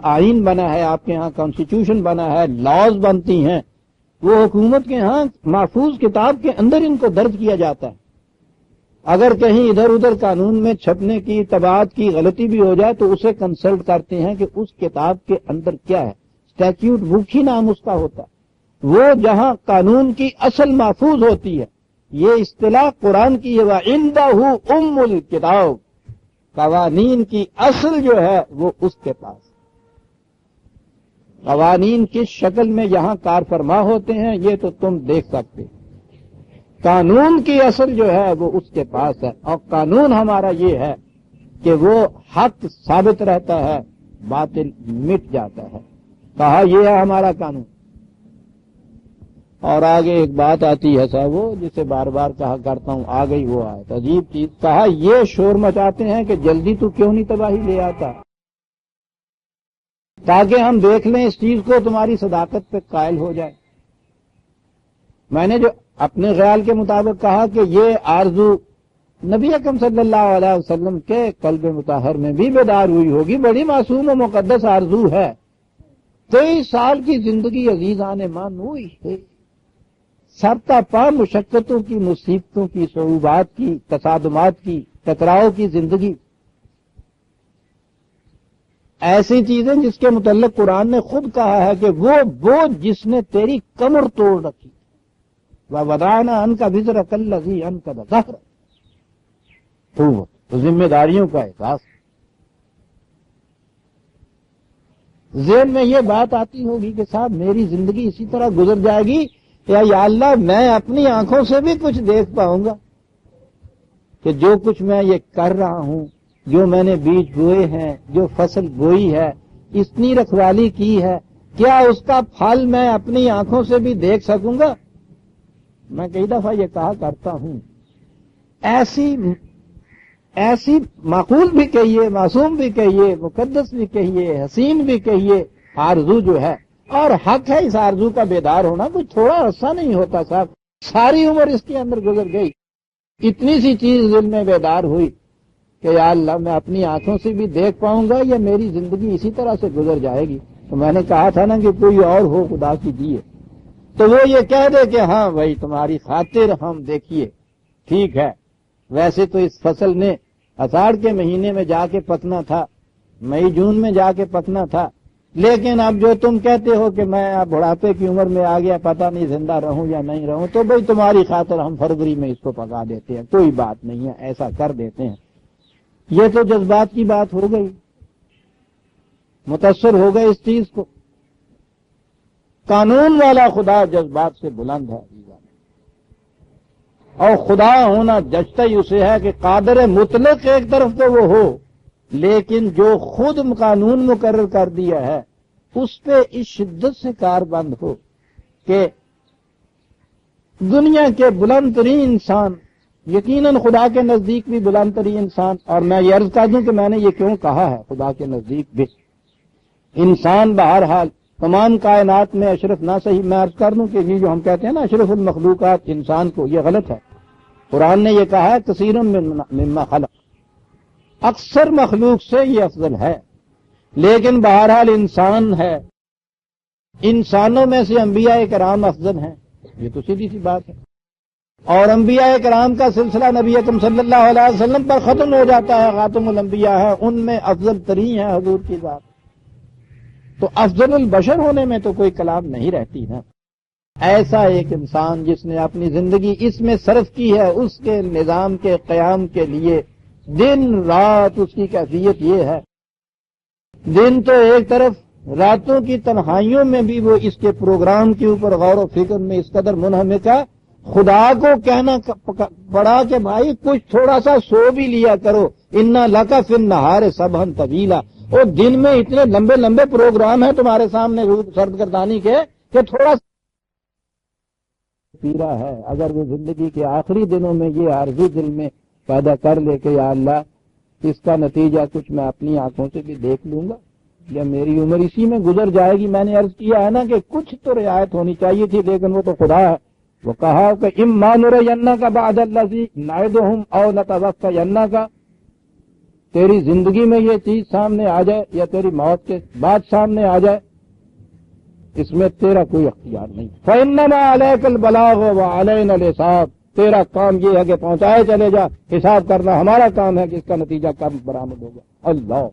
آئین بنا ہے، آپ کے ہاں کانسٹیٹیوشن بنا ہے، لاز بنتی ہیں، وہ حکومت کے ہاں محفوظ کتاب کے اندر ان کو درج کیا جاتا ہے۔ اگر کہیں ادھر ادھر قانون میں چھپنے کی، طباعت کی غلطی بھی ہو جائے تو اسے کنسلٹ کرتے ہیں کہ اس کتاب کے اندر کیا ہے، اسٹیچیوٹ بک ہی نام اس کا ہوتا ہے، وہ جہاں قانون کی اصل محفوظ ہوتی ہے۔ یہ اصطلاح قرآن کی ہے، وَعِندَهُ أُمُّ الْكِتَابِ، قوانین کی اصل جو ہے وہ اس کے پاس۔ قوانین کس شکل میں یہاں کار فرما ہوتے ہیں یہ تو تم دیکھ سکتے، قانون کی اصل جو ہے وہ اس کے پاس ہے۔ اور قانون ہمارا یہ ہے کہ وہ حق ثابت رہتا ہے، باطل مٹ جاتا ہے۔ کہا یہ ہے ہمارا قانون۔ اور آگے ایک بات آتی ہے صاحب وہ جسے بار بار کہا کرتا ہوں، آ گئی وہ آیت عجیب چیز، کہا یہ شور مچاتے ہیں کہ جلدی تو کیوں نہیں تباہی لے آتا، تاکہ ہم دیکھ لیں اس چیز کو، تمہاری صداقت پہ قائل ہو جائے۔ میں نے جو اپنے خیال کے مطابق کہا کہ یہ آرزو نبی اکرم صلی اللہ علیہ وسلم کے قلب مطہر میں بھی بیدار ہوئی ہوگی، بڑی معصوم و مقدس آرزو ہے۔ 23 سال کی زندگی عزیزان مان ہوئی ہے، سرتا پا مشقتوں کی، مصیبتوں کی، صعوبات کی، تصادمات کی، ٹکراؤ کی زندگی، ایسی چیزیں جس کے متعلق قرآن نے خود کہا ہے کہ وہ جس نے تیری کمر توڑ رکھی، وَوَضَعْنَا عَنْكَ وِزْرَكَ الَّذِي أَنقَضَ ظَهْرَكَ، تو ذمہ داریوں کا احساس۔ ذہن میں یہ بات آتی ہوگی کہ صاحب میری زندگی اسی طرح گزر جائے گی یا اللہ میں اپنی آنکھوں سے بھی کچھ دیکھ پاؤں گا کہ جو کچھ میں یہ کر رہا ہوں، جو میں نے بیج بوئے ہیں، جو فصل بوئی ہے، اتنی رکھوالی کی ہے، کیا اس کا پھل میں اپنی آنکھوں سے بھی دیکھ سکوں گا؟ میں کئی دفعہ یہ کہا کرتا ہوں، ایسی معقول بھی کہیے، معصوم بھی کہیے، مقدس بھی کہیے، حسین بھی کہیے، آرزو جو ہے، اور حق ہے اس آرزو کا بیدار ہونا، کوئی تھوڑا عرصہ نہیں ہوتا صاحب، ساری عمر اس کے اندر گزر گئی، اتنی سی چیز دل میں بیدار ہوئی کہ یا اللہ میں اپنی آنکھوں سے بھی دیکھ پاؤں گا یا میری زندگی اسی طرح سے گزر جائے گی۔ تو میں نے کہا تھا نا کہ کوئی اور ہو خدا کی دیے تو وہ یہ کہہ دے کہ ہاں بھائی تمہاری خاطر ہم دیکھیے، ٹھیک ہے، ویسے تو اس فصل نے آষاڑھ کے مہینے میں جا کے پکنا تھا، مئی جون میں جا کے پکنا تھا، لیکن اب جو تم کہتے ہو کہ میں اب بڑھاپے کی عمر میں آ گیا، پتہ نہیں زندہ رہوں یا نہیں رہوں، تو بھائی تمہاری خاطر ہم فروری میں اس کو پکا دیتے ہیں، کوئی بات نہیں ہے، ایسا کر دیتے ہیں۔ یہ تو جذبات کی بات ہو گئی، متاثر ہو گئے اس چیز کو۔ قانون والا خدا جذبات سے بلند ہے، اور خدا ہونا جچتا ہی اسے ہے کہ قادر مطلق ایک طرف تو وہ ہو، لیکن جو خود قانون مقرر کر دیا ہے اس پہ اس شدت سے کار بند ہو کہ دنیا کے بلند ترین انسان، یقیناً خدا کے نزدیک بھی بلند ترین انسان، اور میں یہ عرض کر دوں کہ میں نے یہ کیوں کہا ہے خدا کے نزدیک بھی انسان بہرحال تمام کائنات میں اشرف، نہ صحیح میں عرض کر دوں کہ یہ جو ہم کہتے ہیں نا اشرف المخلوقات انسان کو، یہ غلط ہے۔ قرآن نے یہ کہا ہے کثیر مما خلق، اکثر مخلوق سے یہ افضل ہے، لیکن بہرحال انسان ہے، انسانوں میں سے انبیاء کرام افضل ہیں، یہ تو سیدھی سی بات ہے، اور انبیاء کرام کا سلسلہ نبی اکرم صلی اللہ علیہ وسلم پر ختم ہو جاتا ہے، خاتم الانبیاء ہے، ان میں افضل ترین ہے حضور کی ذات، تو افضل البشر ہونے میں تو کوئی کلام نہیں رہتی نا۔ ایسا ایک انسان جس نے اپنی زندگی اس میں صرف کی ہے، اس کے نظام کے قیام کے لیے دن رات اس کی کیفیت یہ ہے، دن تو ایک طرف، راتوں کی تنہائیوں میں بھی وہ اس کے پروگرام کے اوپر غور و فکر میں اس قدر منہمک ہے، خدا کو کہنا پڑا کہ بھائی کچھ تھوڑا سا سو بھی لیا کرو، انا لکا فی النہار سبحا طویلا، اور دن میں اتنے لمبے لمبے پروگرام ہیں تمہارے سامنے سرد گردانی کے کہ تھوڑا سا پیرا ہے۔ اگر وہ زندگی کے آخری دنوں میں یہ آرزو دل میں پیدا کر لے کہ یا اللہ اس کا نتیجہ کچھ میں اپنی آنکھوں سے بھی دیکھ لوں گا یا میری عمر اسی میں گزر جائے گی، میں نے عرض کیا ہے نا کہ کچھ تو رعایت ہونی چاہیے تھی، لیکن وہ تو خدا ہے، وہ کہا کہ اما نرینک بعد الذی نعدہم او نتوفینک، تیری زندگی میں یہ چیز سامنے آ جائے یا تیری موت کے بعد سامنے آ جائے، اس میں تیرا کوئی اختیار نہیں۔ فإنما علیک البلاغ وعلینا الحساب، تیرا کام یہ ہے کہ پہنچائے چلے جا، حساب کرنا ہمارا کام ہے کہ اس کا نتیجہ کب برآمد ہوگا۔ اللہ،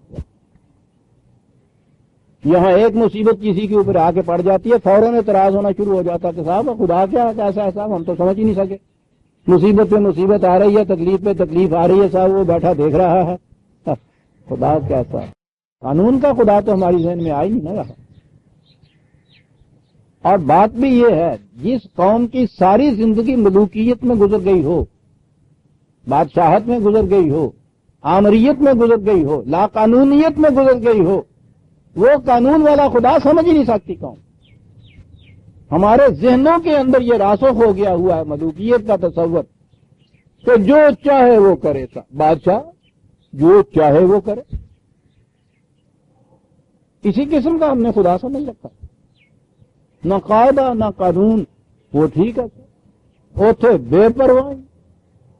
یہاں ایک مصیبت کسی کے اوپر آ کے پڑ جاتی ہے، فوراً اعتراض ہونا شروع ہو جاتا ہے کہ صاحب خدا کیا کیسا ہے صاحب، ہم تو سمجھ ہی نہیں سکے، مصیبت پہ مصیبت آ رہی ہے، تکلیف پہ تکلیف آ رہی ہے، صاحب وہ بیٹھا دیکھ رہا ہے، خدا کیسا ہے؟ قانون کا خدا تو ہماری ذہن میں آ ہی نہیں نہ رہا۔ اور بات بھی یہ ہے، جس قوم کی ساری زندگی ملوکیت میں گزر گئی ہو، بادشاہت میں گزر گئی ہو، آمریت میں گزر گئی ہو، لا قانونیت میں گزر گئی ہو، وہ قانون والا خدا سمجھ ہی نہیں سکتی قوم. ہمارے ذہنوں کے اندر یہ راسخ ہو گیا ہوا ہے ملوکیت کا تصور کہ جو چاہے وہ کرے. بادشاہ جو چاہے وہ کرے. اسی قسم کا ہم نے خدا سمجھ رکھا. نہ قاعدہ نہ قانون. وہ ٹھیک ہے اوتھے بے پرواہی.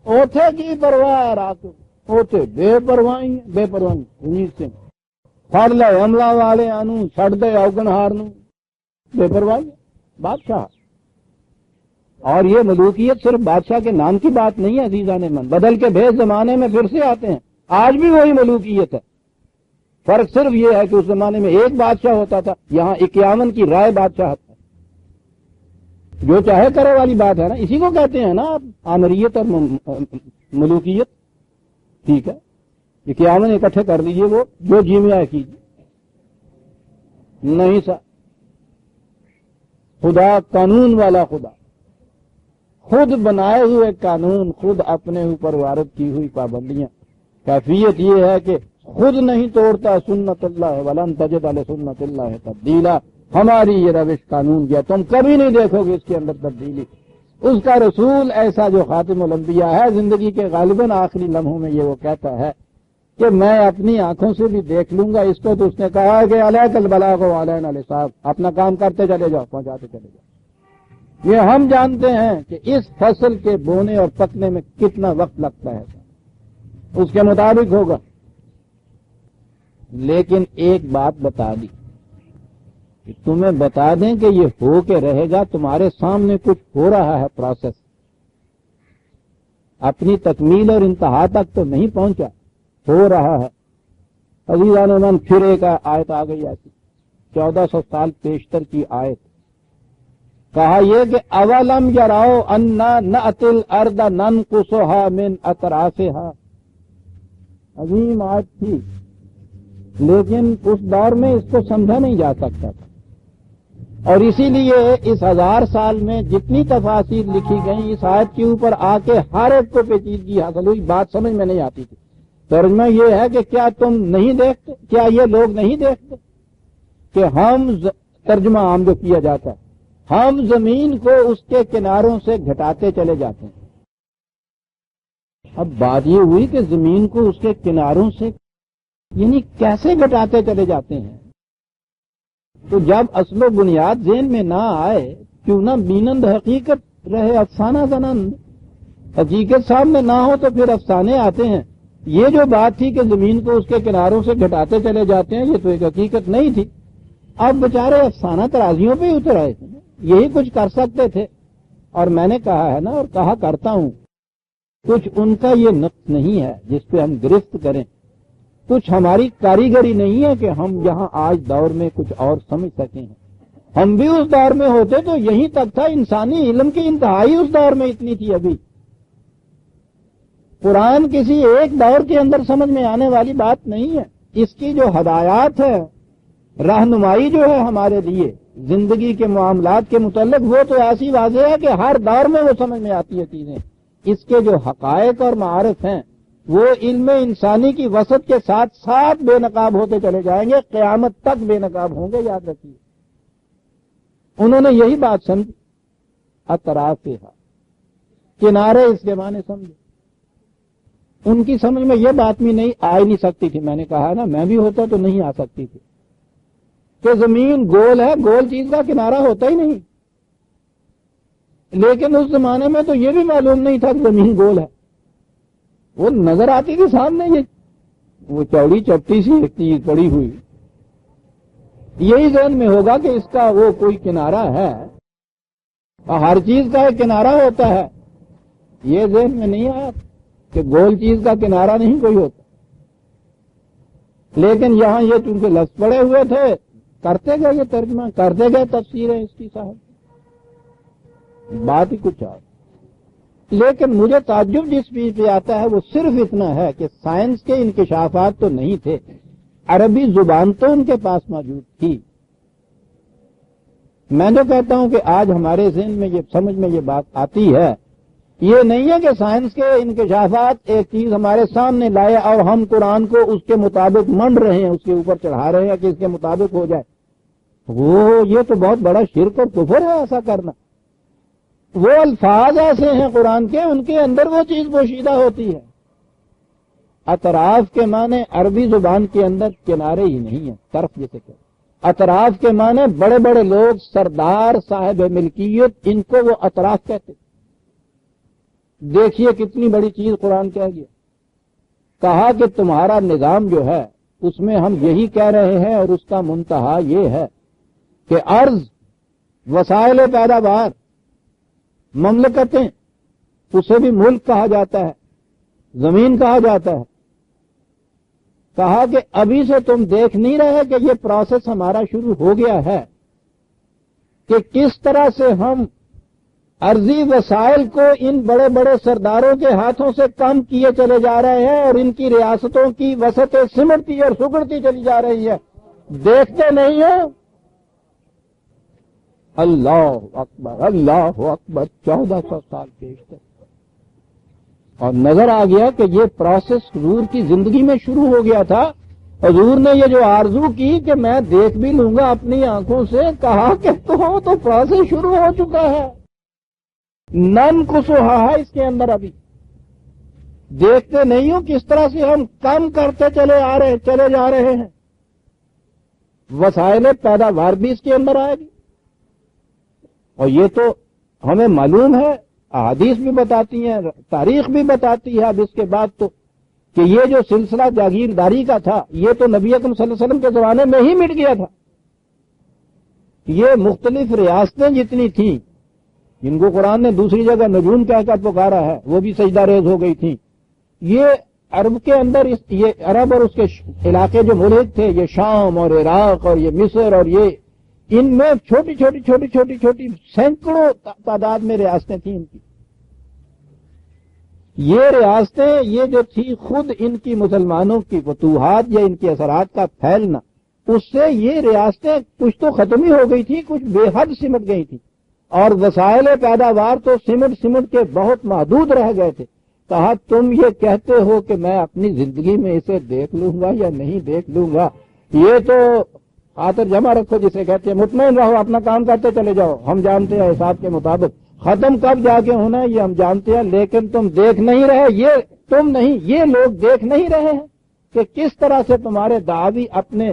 اوتھے کی پرواہ رات اوتھے بے پرواہی. بے پرواہی انہیں سے پھڑ لے عملہ والے آنو چھڑ دے اوگن ہارنو. بے پرواہی بادشاہ. اور یہ ملوکیت صرف بادشاہ کے نام کی بات نہیں ہے عزیزان من. بدل کے بھیس زمانے میں پھر سے آتے ہیں. آج بھی وہی ملوکیت ہے. فرق صرف یہ ہے کہ اس زمانے میں ایک بادشاہ ہوتا تھا, یہاں 51 کی رائے بادشاہ ہے. جو چاہے کرے والی بات ہے نا. اسی کو کہتے ہیں نا آپ آمریت اور ملوکیت. ٹھیک ہے 51 اکٹھے کر لیجئے. وہ جو جی میں آئے کیجیے. نہیں سر, خدا قانون والا خدا. خود بنائے ہوئے قانون, خود اپنے اوپر وارد کی ہوئی پابندیاں. کیفیت یہ ہے کہ خود نہیں توڑتا سنت اللہ ولن تجد لسنت اللہ تبدیلا. ہماری یہ روش قانون کیا تم کبھی نہیں دیکھو گے اس کے اندر تبدیلی. اس کا رسول ایسا جو خاتم الانبیاء ہے, زندگی کے غالباً آخری لمحوں میں یہ وہ کہتا ہے کہ میں اپنی آنکھوں سے بھی دیکھ لوں گا اس کو. تو اس نے کہا کہ علیک البلاغ وعلینا الحساب. اپنا کام کرتے چلے جاؤ, پہنچاتے چلے جاؤ. یہ ہم جانتے ہیں کہ اس فصل کے بونے اور پکنے میں کتنا وقت لگتا ہے, اس کے مطابق ہوگا. لیکن ایک بات بتا دی کہ تمہیں بتا دیں کہ یہ ہو کے رہے گا. تمہارے سامنے کچھ ہو رہا ہے پروسیس, اپنی تکمیل اور انتہا تک تو نہیں پہنچا, ہو رہا ہے. عزیزان من پھر ایک آیت آ گئی ایسی 1400 سال پیشتر کی آیت. کہا یہ کہ اولم یراؤ انا نأتی الارض ننقصها من اطرافها. عظیم آیت تھی, لیکن اس دور میں اس کو سمجھا نہیں جا سکتا تھا. اور اسی لیے اس 1000 سال میں جتنی تفاسیر لکھی گئیں اس آیت کے اوپر آ کے ہر ایک کو پیچیدگی حاصل ہوئی. بات سمجھ میں نہیں آتی تھی. ترجمہ یہ ہے کہ کیا تم نہیں دیکھتے, کیا یہ لوگ نہیں دیکھتے کہ ہم ترجمہ عام جو کیا جاتا ہے, ہم زمین کو اس کے کناروں سے گھٹاتے چلے جاتے ہیں. اب بات یہ ہوئی کہ زمین کو اس کے کناروں سے یعنی کیسے گھٹاتے چلے جاتے ہیں. تو جب اصل و بنیاد ذہن میں نہ آئے, کیوں نہ بینند حقیقت رہے افسانہ زنند. حقیقت سامنے نہ ہو تو پھر افسانے آتے ہیں. یہ جو بات تھی کہ زمین کو اس کے کناروں سے گھٹاتے چلے جاتے ہیں, یہ تو ایک حقیقت نہیں تھی. اب بیچارے افسانہ ترازیوں پہ ہی اتر آئے تھے, یہی کچھ کر سکتے تھے. اور میں نے کہا ہے نا اور کہا کرتا ہوں, کچھ ان کا یہ نقص نہیں ہے جس پہ ہم گرفت کریں. کچھ ہماری کاریگری نہیں ہے کہ ہم یہاں آج دور میں کچھ اور سمجھ سکیں. ہم بھی اس دور میں ہوتے تو یہیں تک تھا. انسانی علم کی انتہائی اس دور میں اتنی تھی. ابھی قرآن کسی ایک دور کے اندر سمجھ میں آنے والی بات نہیں ہے. اس کی جو ہدایات ہے, رہنمائی جو ہے ہمارے لیے زندگی کے معاملات کے متعلق, وہ تو ایسی واضح ہے کہ ہر دور میں وہ سمجھ میں آتی ہے چیزیں. اس کے جو حقائق اور معارف ہیں وہ علم انسانی کی وسعت کے ساتھ ساتھ بے نقاب ہوتے چلے جائیں گے, قیامت تک بے نقاب ہوں گے. یاد رکھیے انہوں نے یہی بات سمجھی. اطرافہا, کنارے اس کے معنی سمجھے. ان کی سمجھ میں یہ بات بھی نہیں آ نہیں سکتی تھی. میں نے کہا نا میں بھی ہوتا تو نہیں آ سکتی تھی کہ زمین گول ہے, گول چیز کا کنارہ ہوتا ہی نہیں. لیکن اس زمانے میں تو یہ بھی معلوم نہیں تھا کہ زمین گول ہے. وہ نظر آتی تھی سامنے, یہ وہ چوڑی چپٹی سی ایک چیز پڑی ہوئی. یہی ذہن میں ہوگا کہ اس کا وہ کوئی کنارہ ہے, اور ہر چیز کا ایک کنارہ ہوتا ہے. یہ ذہن میں نہیں آیا کہ گول چیز کا کنارہ نہیں کوئی ہوتا. لیکن یہاں یہ چونکہ لفظ پڑے ہوئے تھے, کرتے گئے یہ ترجمہ, کرتے گئے تفسیریں اس کی صاحب, بات ہی کچھ اور. لیکن مجھے تعجب جس چیز پہ آتا ہے وہ صرف اتنا ہے کہ سائنس کے انکشافات تو نہیں تھے, عربی زبان تو ان کے پاس موجود تھی. میں جو کہتا ہوں کہ آج ہمارے ذہن میں یہ سمجھ میں یہ بات آتی ہے یہ نہیں ہے کہ سائنس کے انکشافات ایک چیز ہمارے سامنے لائے اور ہم قرآن کو اس کے مطابق منڈ رہے ہیں، اس کے اوپر چڑھا رہے ہیں کہ اس کے مطابق ہو جائے. یہ تو بہت بڑا شرک اور کفر ہے ایسا کرنا. وہ الفاظ ایسے ہیں قرآن کے، ان کے اندر وہ چیز پوشیدہ ہوتی ہے. اطراف کے معنی عربی زبان کے اندر کنارے ہی نہیں ہیں، طرف جسے کہتے. اطراف کے معنی بڑے بڑے لوگ، سردار، صاحب ملکیت، ان کو وہ اطراف کہتے. دیکھیے کتنی بڑی چیز قرآن کہہ گیا. کہا کہ تمہارا نظام جو ہے اس میں ہم یہی کہہ رہے ہیں اور اس کا منتہا یہ ہے کہ ارض، وسائل پیداوار، مملکتیں، اسے بھی ملک کہا جاتا ہے، زمین کہا جاتا ہے. کہا کہ ابھی سے تم دیکھ نہیں رہے کہ یہ پروسیس ہمارا شروع ہو گیا ہے کہ کس طرح سے ہم ارضی وسائل کو ان بڑے بڑے سرداروں کے ہاتھوں سے کم کیے چلے جا رہے ہیں اور ان کی ریاستوں کی وسعتیں سمٹتی اور سکڑتی چلی جا رہی ہے. دیکھتے نہیں ہو؟ اللہ اکبر، اللہ اکبر. 1400 سال پیش اور نظر آ گیا کہ یہ پروسیس حضور کی زندگی میں شروع ہو گیا تھا. حضور نے یہ جو آرزو کی کہ میں دیکھ بھی لوں گا اپنی آنکھوں سے، کہا کہ تو پروسیس شروع ہو چکا ہے. نن کسوہا ہے اس کے اندر. ابھی دیکھتے نہیں ہو کس طرح سے ہم کم کرتے چلے جا رہے ہیں. وسائل پیداوار بھی اس کے اندر آئے گی. اور یہ تو ہمیں معلوم ہے، احادیث بھی بتاتی ہیں، تاریخ بھی بتاتی ہے اب اس کے بعد تو، کہ یہ جو سلسلہ جاگیرداری کا تھا یہ تو نبی اکرم صلی اللہ علیہ وسلم کے زمانے میں ہی مٹ گیا تھا. یہ مختلف ریاستیں جتنی تھیں جن کو قرآن نے دوسری جگہ نجوم کہہ کر پکارا ہے، وہ بھی سجدہ ریز ہو گئی تھیں. یہ عرب کے اندر یہ عرب اور اس کے علاقے جو ملک تھے، یہ شام اور عراق اور یہ مصر اور یہ، ان میں چھوٹی چھوٹی سینکڑوں تعداد میں ریاستیں تھیں ان کی. یہ ریاستیں یہ جو تھی خود ان کی مسلمانوں کی فتوحات یا ان کے اثرات کا پھیلنا، اس سے یہ ریاستیں کچھ تو ختم ہی ہو گئی تھی، کچھ بے حد سمٹ گئی تھی. اور وسائل پیداوار تو سمٹ کے بہت محدود رہ گئے تھے. کہا تم یہ کہتے ہو کہ میں اپنی زندگی میں اسے دیکھ لوں گا یا نہیں دیکھ لوں گا، یہ تو خاطر جمع رکھو جسے کہتے ہیں. مطمئن رہو، اپنا کام کرتے چلے جاؤ. ہم جانتے ہیں حساب کے مطابق ختم کب جا کے ہونا ہے یہ ہم جانتے ہیں، لیکن تم دیکھ نہیں رہے. یہ لوگ دیکھ نہیں رہے ہیں کہ کس طرح سے تمہارے دعوی اپنے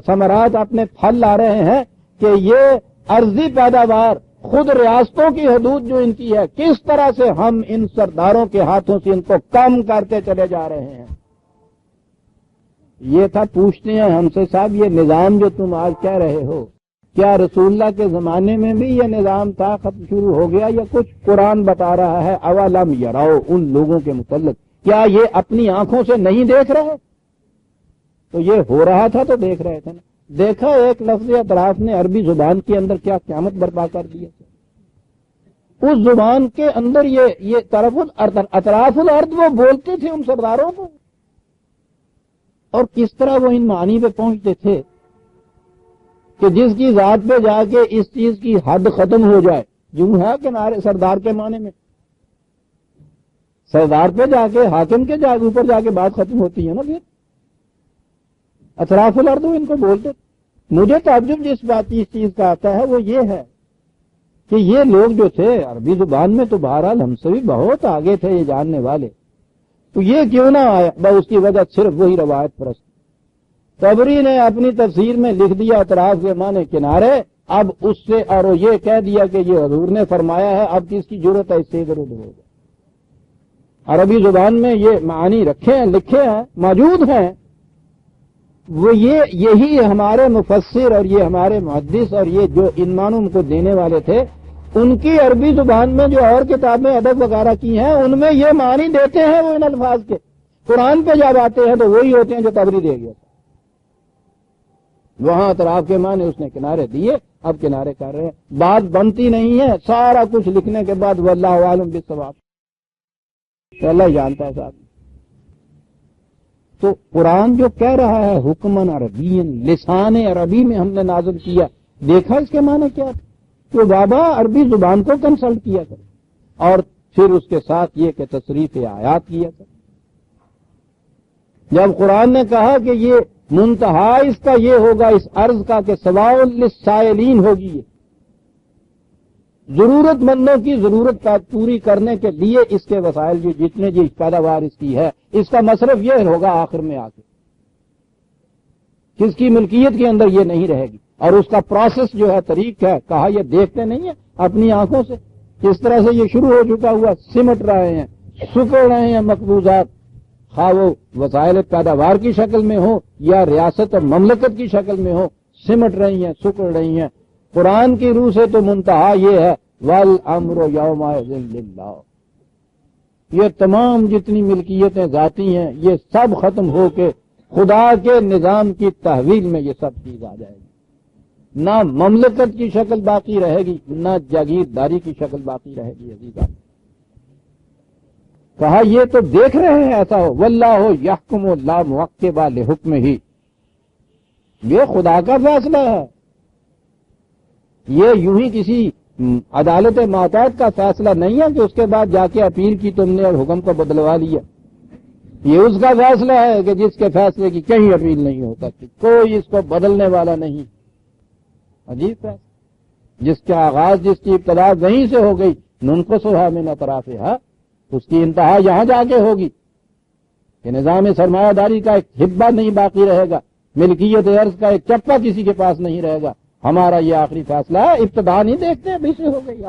ثمرات، اپنے پھل لا رہے ہیں کہ یہ ارضی پیداوار، خود ریاستوں کی حدود جو ان کی ہے، کس طرح سے ہم ان سرداروں کے ہاتھوں سے ان کو کم کرتے چلے جا رہے ہیں. یہ تھا. پوچھتے ہیں ہم سے صاحب یہ نظام جو تم آج کہہ رہے ہو، کیا رسول اللہ کے زمانے میں بھی یہ نظام تھا، ختم شروع ہو گیا، یا کچھ قرآن بتا رہا ہے اولم یراؤ ان لوگوں کے متعلق؟ کیا یہ اپنی آنکھوں سے نہیں دیکھ رہے؟ تو یہ ہو رہا تھا تو دیکھ رہے تھے نا. دیکھا ایک لفظ اطراف نے عربی زبان کے اندر کیا قیامت برپا کر دی ہے. اس زبان کے اندر یہ اطراف الارض وہ بولتے تھے ان سرداروں کو، اور کس طرح وہ ان معنی پہ پہنچتے تھے کہ جس کی ذات پہ جا کے اس چیز کی حد ختم ہو جائے. یوں ہے کہ سردار کے معنی میں سردار پہ جا کے، حاکم کے اوپر جا کے بات ختم ہوتی ہے نا. پھر اطراف الارض ان کو بولتے. مجھے تعجب جس بات اس چیز کا آتا ہے وہ یہ ہے کہ یہ لوگ جو تھے عربی زبان میں تو بہرحال ہم سے بھی بہت آگے تھے یہ جاننے والے، تو یہ کیوں نہ آیا؟ بس اس کی وجہ صرف وہی روایت پرست. طبری نے اپنی تفسیر میں لکھ دیا اطراف کے معنی کنارے، اب اس سے اور یہ کہہ دیا کہ یہ حضور نے فرمایا ہے، اب کس کی ضرورت ہے اس سے ادھر ادھر ہوگا. عربی زبان میں یہ معنی رکھے ہیں، لکھے ہیں، موجود ہیں. وہ یہی ہمارے مفسر اور یہ ہمارے محدث اور یہ جو ان معنوں کو دینے والے تھے، ان کی عربی زبان میں جو اور کتابیں ادب وغیرہ کی ہیں ان میں یہ معنی دیتے ہیں وہ ان الفاظ کے. قرآن پہ جب آتے ہیں تو وہی ہوتے ہیں جو طبری دے گیا. وہاں اطراف کے معنی اس نے کنارے دیے، اب کنارے کر رہے ہیں. بات بنتی نہیں ہے. سارا کچھ لکھنے کے بعد واللہ عالم بالصواب، تو اللہ جانتا ہے صاحب. تو قرآن جو کہہ رہا ہے حکمن عربی، لسان عربی میں ہم نے نازل کیا، دیکھا اس کے معنی کیا تھا؟ تو بابا عربی زبان کو کنسلٹ کیا کرو. اور پھر اس کے ساتھ یہ کہ تصریف آیات کیا تھا۔ جب قرآن نے کہا کہ یہ منتہا اس کا یہ ہوگا اس عرض کا کہ سواء للسائلین ہوگی، یہ ضرورت مندوں کی ضرورت پوری کرنے کے لیے اس کے وسائل جو جتنے جی پیداوار اس کی ہے، اس کا مصرف یہ ہوگا آخر میں آ کے کس کی ملکیت کے اندر یہ نہیں رہے گی، اور اس کا پروسیس جو ہے طریق ہے، کہا یہ دیکھتے نہیں ہیں اپنی آنکھوں سے کس طرح سے یہ شروع ہو چکا ہوا، سمٹ رہے ہیں، سکڑ رہے ہیں مقبوضات، خواہ وہ وسائل پیداوار کی شکل میں ہو یا ریاست اور مملکت کی شکل میں ہو، سمٹ رہی ہیں، سکڑ رہی ہیں۔ قرآن کی روح سے تو منتہا یہ ہے وَالْأَمْرُ يَوْمَئِذٍ لِلَّهِ، یہ تمام جتنی ملکیتیں ذاتی ہیں یہ سب ختم ہو کے خدا کے نظام کی تحویل میں یہ سب چیز آ جائے گی، نہ مملکت کی شکل باقی رہے گی نہ جاگیرداری کی شکل باقی رہے گی۔ عزیزان کہا یہ تو دیکھ رہے ہیں ایسا ہو، واللہ یحکم لا معقب لحکمہ، یہ خدا کا فیصلہ ہے، یہ یوں ہی کسی عدالت معتاد کا فیصلہ نہیں ہے کہ اس کے بعد جا کے اپیل کی تم نے اور حکم کو بدلوا لیا، یہ اس کا فیصلہ ہے کہ جس کے فیصلے کی کہیں اپیل نہیں ہو سکتی، کوئی اس کو بدلنے والا نہیں۔ عجیب فیصلہ، جس کا آغاز جس کی ابتدا وہیں سے ہو گئی، ننقصها من اطرافها، اس کی انتہا یہاں جا کے ہوگی کہ نظام سرمایہ داری کا ایک حبہ نہیں باقی رہے گا، ملکیت ارض کا ایک چپا کسی کے پاس نہیں رہے گا۔ ہمارا یہ آخری فیصلہ ہے، ابتدا نہیں دیکھتے ابھی سے ہو گئی۔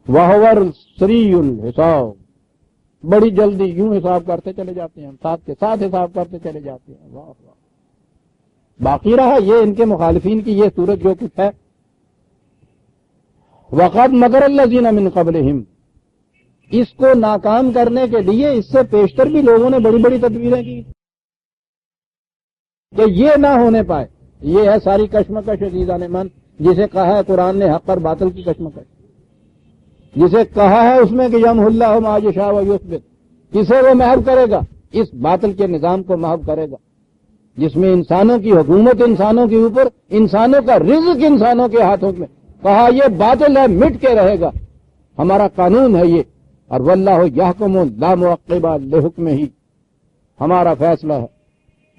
وَهُوَ السَّرِيعُ الْحِسَابُ، بڑی جلدی یوں حساب کرتے چلے جاتے ہیں، ساتھ کے ساتھ حساب کرتے چلے جاتے ہیں۔ واہ واہ، باقی رہا یہ ان کے مخالفین کی یہ صورت جو کچھ ہے، وَقَدْ مَكَرَ الَّذِينَ مِنْ قَبْلِهِمْ، اس کو ناکام کرنے کے لیے اس سے پیشتر بھی لوگوں نے بڑی بڑی تدبیریں کی کہ یہ نہ ہونے پائے۔ یہ ہے ساری کشمکش عزیزان من، جسے کہا ہے قرآن نے حق اور باطل کی کشمکش، جسے کہا ہے اس میں کہ یمحو اللہ ما یشاء ویثبت، کسے وہ محو کرے گا، اس باطل کے نظام کو محو کرے گا جس میں انسانوں کی حکومت انسانوں کے اوپر، انسانوں کا رزق انسانوں کے ہاتھوں میں، کہا یہ باطل ہے مٹ کے رہے گا، ہمارا قانون ہے یہ، اور واللہ یحکم لا معقب لحکمہ، ہمارا فیصلہ ہے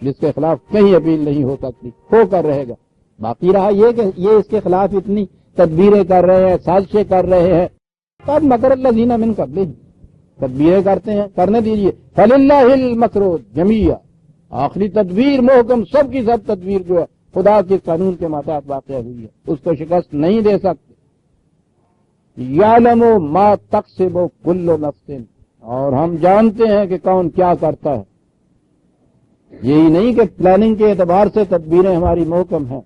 جس کے خلاف کہیں اپیل نہیں ہو سکتی، ہو کر رہے گا۔ باقی رہا یہ کہ یہ اس کے خلاف اتنی تدبیریں کر رہے ہیں، سازشیں کر رہے ہیں، قد مکر الذین من قبلہم، تدبیریں کرتے ہیں، کرنے دیجیے۔ فللہ المکر جمیعا، آخری تدبیر محکم سب کی سب تدبیر جو ہے خدا کے قانون کے ماتحت واقع ہوئی ہے، اس کو شکست نہیں دے سکتے۔ یعلم ما تکسب کل نفس، اور ہم جانتے ہیں کہ کون کیا کرتا ہے۔ یہی نہیں کہ پلاننگ کے اعتبار سے تدبیریں ہماری محکم ہیں،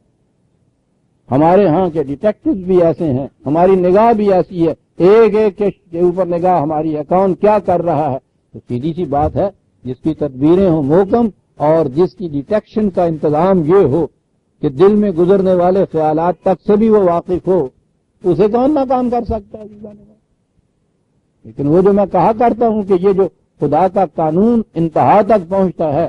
ہمارے ہاں کے ڈیٹیکٹو بھی ایسے ہیں، ہماری نگاہ بھی ایسی ہے، ایک ایک کے اوپر نگاہ ہماری ہے، کون کیا کر رہا ہے۔ تو سیدھی سی بات ہے، جس کی تدبیریں ہوں محکم اور جس کی ڈیٹیکشن کا انتظام یہ ہو کہ دل میں گزرنے والے خیالات تک سے بھی وہ واقف ہو، اسے کون ناکام کر سکتا ہے۔ لیکن وہ جو میں کہا کرتا ہوں کہ یہ جو خدا کا قانون انتہا تک پہنچتا ہے،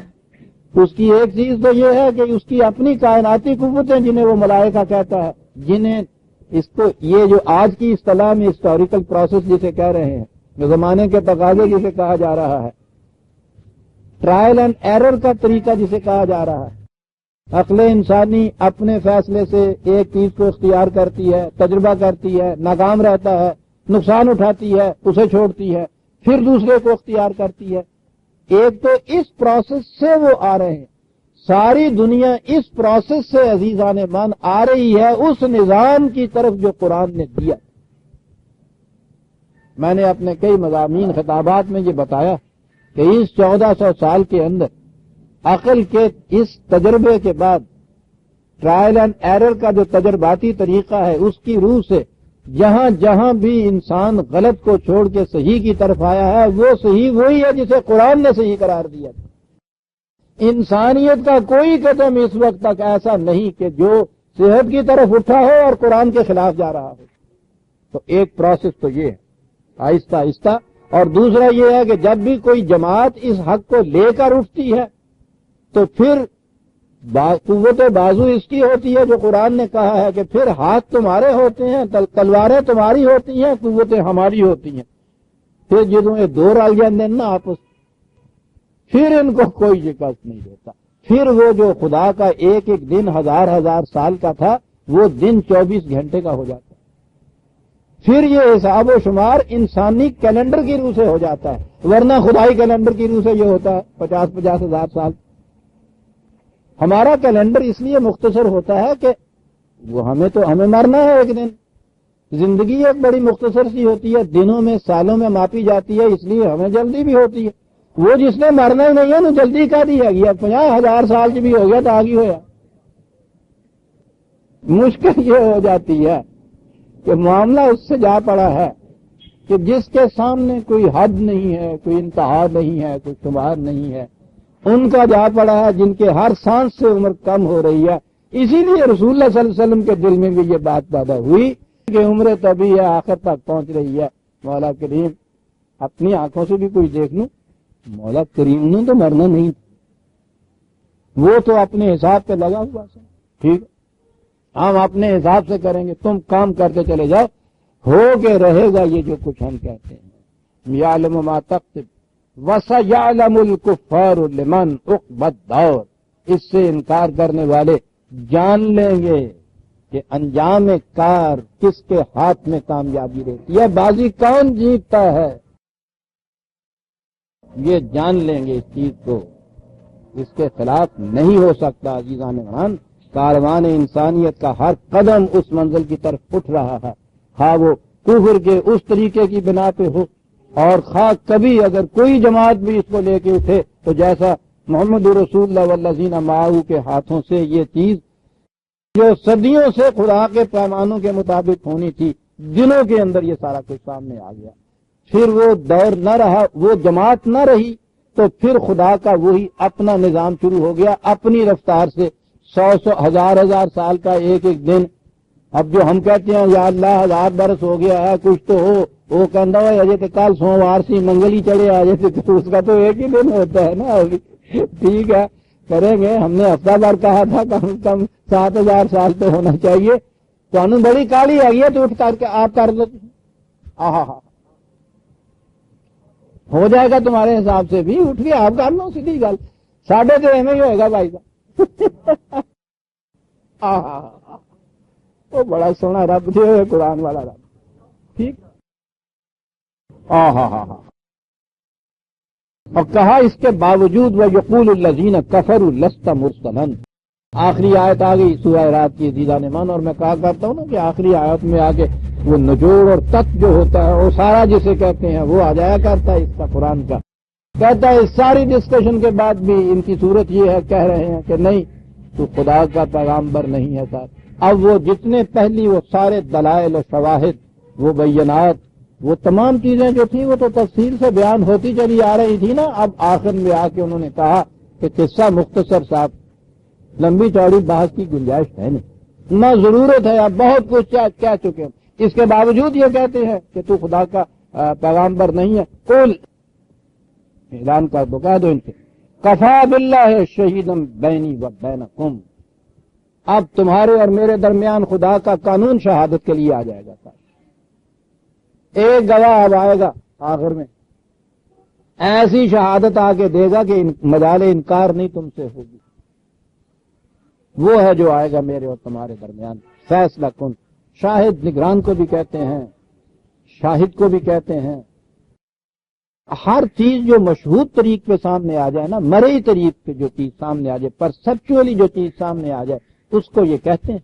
اس کی ایک چیز تو یہ ہے کہ اس کی اپنی کائناتی قوتیں جنہیں وہ ملائکہ کہتا ہے، جنہیں اس کو یہ جو آج کی اصطلاح میں ہسٹوریکل پروسیس جسے کہہ رہے ہیں، جو زمانے کے تقاضے جسے کہا جا رہا ہے، ٹرائل اینڈ ایرر کا طریقہ جسے کہا جا رہا ہے، عقل انسانی اپنے فیصلے سے ایک چیز کو اختیار کرتی ہے، تجربہ کرتی ہے، ناکام رہتا ہے، نقصان اٹھاتی ہے، اسے چھوڑتی ہے، پھر دوسرے کو اختیار کرتی ہے۔ ایک تو اس پروسیس سے وہ آ رہے ہیں، ساری دنیا اس پروسیس سے عزیزان من آ رہی ہے، اس نظام کی طرف جو قرآن نے دیا۔ میں نے اپنے کئی مضامین خطابات میں یہ بتایا کہ اس 1400 سال کے اندر عقل کے اس تجربے کے بعد ٹرائل اینڈ ایرر کا جو تجرباتی طریقہ ہے، اس کی روح سے جہاں جہاں بھی انسان غلط کو چھوڑ کے صحیح کی طرف آیا ہے، وہ صحیح وہی ہے جسے قرآن نے صحیح قرار دیا تھا۔ انسانیت کا کوئی قدم اس وقت تک ایسا نہیں کہ جو صحت کی طرف اٹھا ہو اور قرآن کے خلاف جا رہا ہو۔ تو ایک پروسیس تو یہ ہے آہستہ آہستہ، اور دوسرا یہ ہے کہ جب بھی کوئی جماعت اس حق کو لے کر اٹھتی ہے تو پھر قوت بازو اس کی ہوتی ہے جو قرآن نے کہا ہے کہ پھر ہاتھ تمہارے ہوتے ہیں، تلواریں تمہاری ہوتی ہیں، قوتیں ہماری ہوتی ہیں. پھر جدوں یہ دو رل جاندے نا آپس، پھر ان کو کوئی شکست نہیں دیتا. پھر وہ جو خدا کا ایک ایک دن 1000 سال کا تھا وہ دن 24 گھنٹے کا ہو جاتا ہے. پھر یہ حساب و شمار انسانی کیلنڈر کی روح سے ہو جاتا ہے، ورنہ خدائی کیلنڈر کی روح سے یہ ہوتا ہے 50 ہزار سال. ہمارا کیلنڈر اس لیے مختصر ہوتا ہے کہ وہ ہمیں مرنا ہے ایک دن. زندگی ایک بڑی مختصر سی ہوتی ہے، دنوں میں سالوں میں ماپی جاتی ہے، اس لیے ہمیں جلدی بھی ہوتی ہے. وہ جس نے مرنا ہی نہیں ہے نا جلدی کا دی ہے گیا 50,000 سال کی بھی ہو گیا تو آگے ہوا. مشکل یہ ہو جاتی ہے کہ معاملہ اس سے جا پڑا ہے کہ جس کے سامنے کوئی حد نہیں ہے، کوئی انتہا نہیں ہے، کوئی شمار نہیں ہے، ان کا جا پڑا ہے جن کے ہر سانس سے عمر کم ہو رہی ہے. اسی لیے رسول اللہ صلی اللہ علیہ وسلم کے دل میں بھی یہ بات پیدا ہوئی کہ عمر طبی ہے، آخر تک پہنچ رہی ہے. مولا کریم اپنی آنکھوں سے بھی کچھ دیکھ لوں، مولا کریم نے تو مرنا نہیں، وہ تو اپنے حساب پہ لگا ہوا سر. ٹھیک، ہم اپنے حساب سے کریں گے، تم کام کرتے چلے جاؤ، ہو کے رہے گا یہ جو کچھ ہم کہتے ہیں. یعلم ما تکتب وَسَيَعْلَمُ الْكُفَّارُ لِمَنْ عُقْبَى الدَّارِ. اس سے انکار کرنے والے جان لیں گے کہ انجام کار کس کے ہاتھ میں کامیابی رہتی ہے، بازی کون جیتتا ہے. یہ جان لیں گے اس چیز کو، اس کے خلاف نہیں ہو سکتا. عزیزان گرامی، کاروان انسانیت کا ہر قدم اس منزل کی طرف اٹھ رہا ہے، ہاں وہ کفر کے اس طریقے کی بنا پہ ہو، اور خواہ کبھی اگر کوئی جماعت بھی اس کو لے کے اٹھے تو جیسا محمد رسول اللہ والذین معہ کے ہاتھوں سے یہ چیز جو صدیوں سے خدا کے پیمانوں کے مطابق ہونی تھی، دنوں کے اندر یہ سارا کچھ سامنے آ گیا. پھر وہ دور نہ رہا، وہ جماعت نہ رہی، تو پھر خدا کا وہی اپنا نظام شروع ہو گیا اپنی رفتار سے. 100 ہزار سال کا ایک ایک دن. اب جو ہم کہتے ہیں یا اللہ 1000 برس ہو گیا ہے کچھ تو ہو، وہ کہنا ہے اجے تو کل سوموار سی منگل ہی چڑھے آ جائے، اس کا تو ایک ہی دن ہوتا ہے نا. ٹھیک ہے کریں گے، ہم نے ہفتہ بھر کہا تھا کم از کم 7000 سال تو ہونا چاہیے. تو ہم بڑی کالی آئی ہے تو اٹھ کر کے آپ کر دو. ہاں ہو جائے گا تمہارے حساب سے بھی، اٹھ کے آپ کر لو، سیدھی گل. 3.5 میں ہی ہوئے گا بھائی صاحب. وہ بڑا سونا رب جو ہے قرآن والا رب. ٹھیک. اور کہا اس کے باوجود وہ یقول الذین کفروا لست مرسلا. آخری آیت آ گئی سورہ رات کی عزیزان ایمان، اور میں کہا کرتا ہوں نا کہ آخری آیت میں آگے وہ نجوڑ اور تک جو ہوتا ہے وہ سارا جسے کہتے ہیں وہ آ جایا کرتا ہے اس کا قرآن کا. کہتا ہے اس ساری ڈسکشن کے بعد بھی ان کی صورت یہ ہے، کہہ رہے ہیں کہ نہیں تو خدا کا پیغامبر نہیں ہے صاحب. اب وہ جتنے پہلی وہ سارے دلائل و شواہد، وہ بینات، وہ تمام چیزیں جو تھیں وہ تو تفصیل سے بیان ہوتی چلی آ رہی تھی نا. اب آخر میں آ کے انہوں نے کہا کہ قصہ مختصر صاحب، لمبی چوڑی بحث کی گنجائش ہے نہیں، نہ ضرورت ہے، آپ بہت کچھ کہہ چکے ہیں. اس کے باوجود یہ کہتے ہیں کہ تو خدا کا پیغامبر نہیں ہے. قل، اعلان کر دو، کہہ دو ان سے، کفا باللہ شہیدا بینی و بینکم. اب تمہارے اور میرے درمیان خدا کا قانون شہادت کے لیے آ جائے گا. ایک گواہ اب آئے گا آخر میں، ایسی شہادت آ کے دے گا کہ مجال انکار نہیں تم سے ہوگی. وہ ہے جو آئے گا میرے اور تمہارے درمیان فیصلہ کن. شاہد نگران کو بھی کہتے ہیں، شاہد کو بھی کہتے ہیں. ہر چیز جو مشہود طریق پہ سامنے آ جائے نا، مرئی طریق پہ جو چیز سامنے آ جائے، پرسپچولی جو چیز سامنے آ جائے، اس کو یہ کہتے ہیں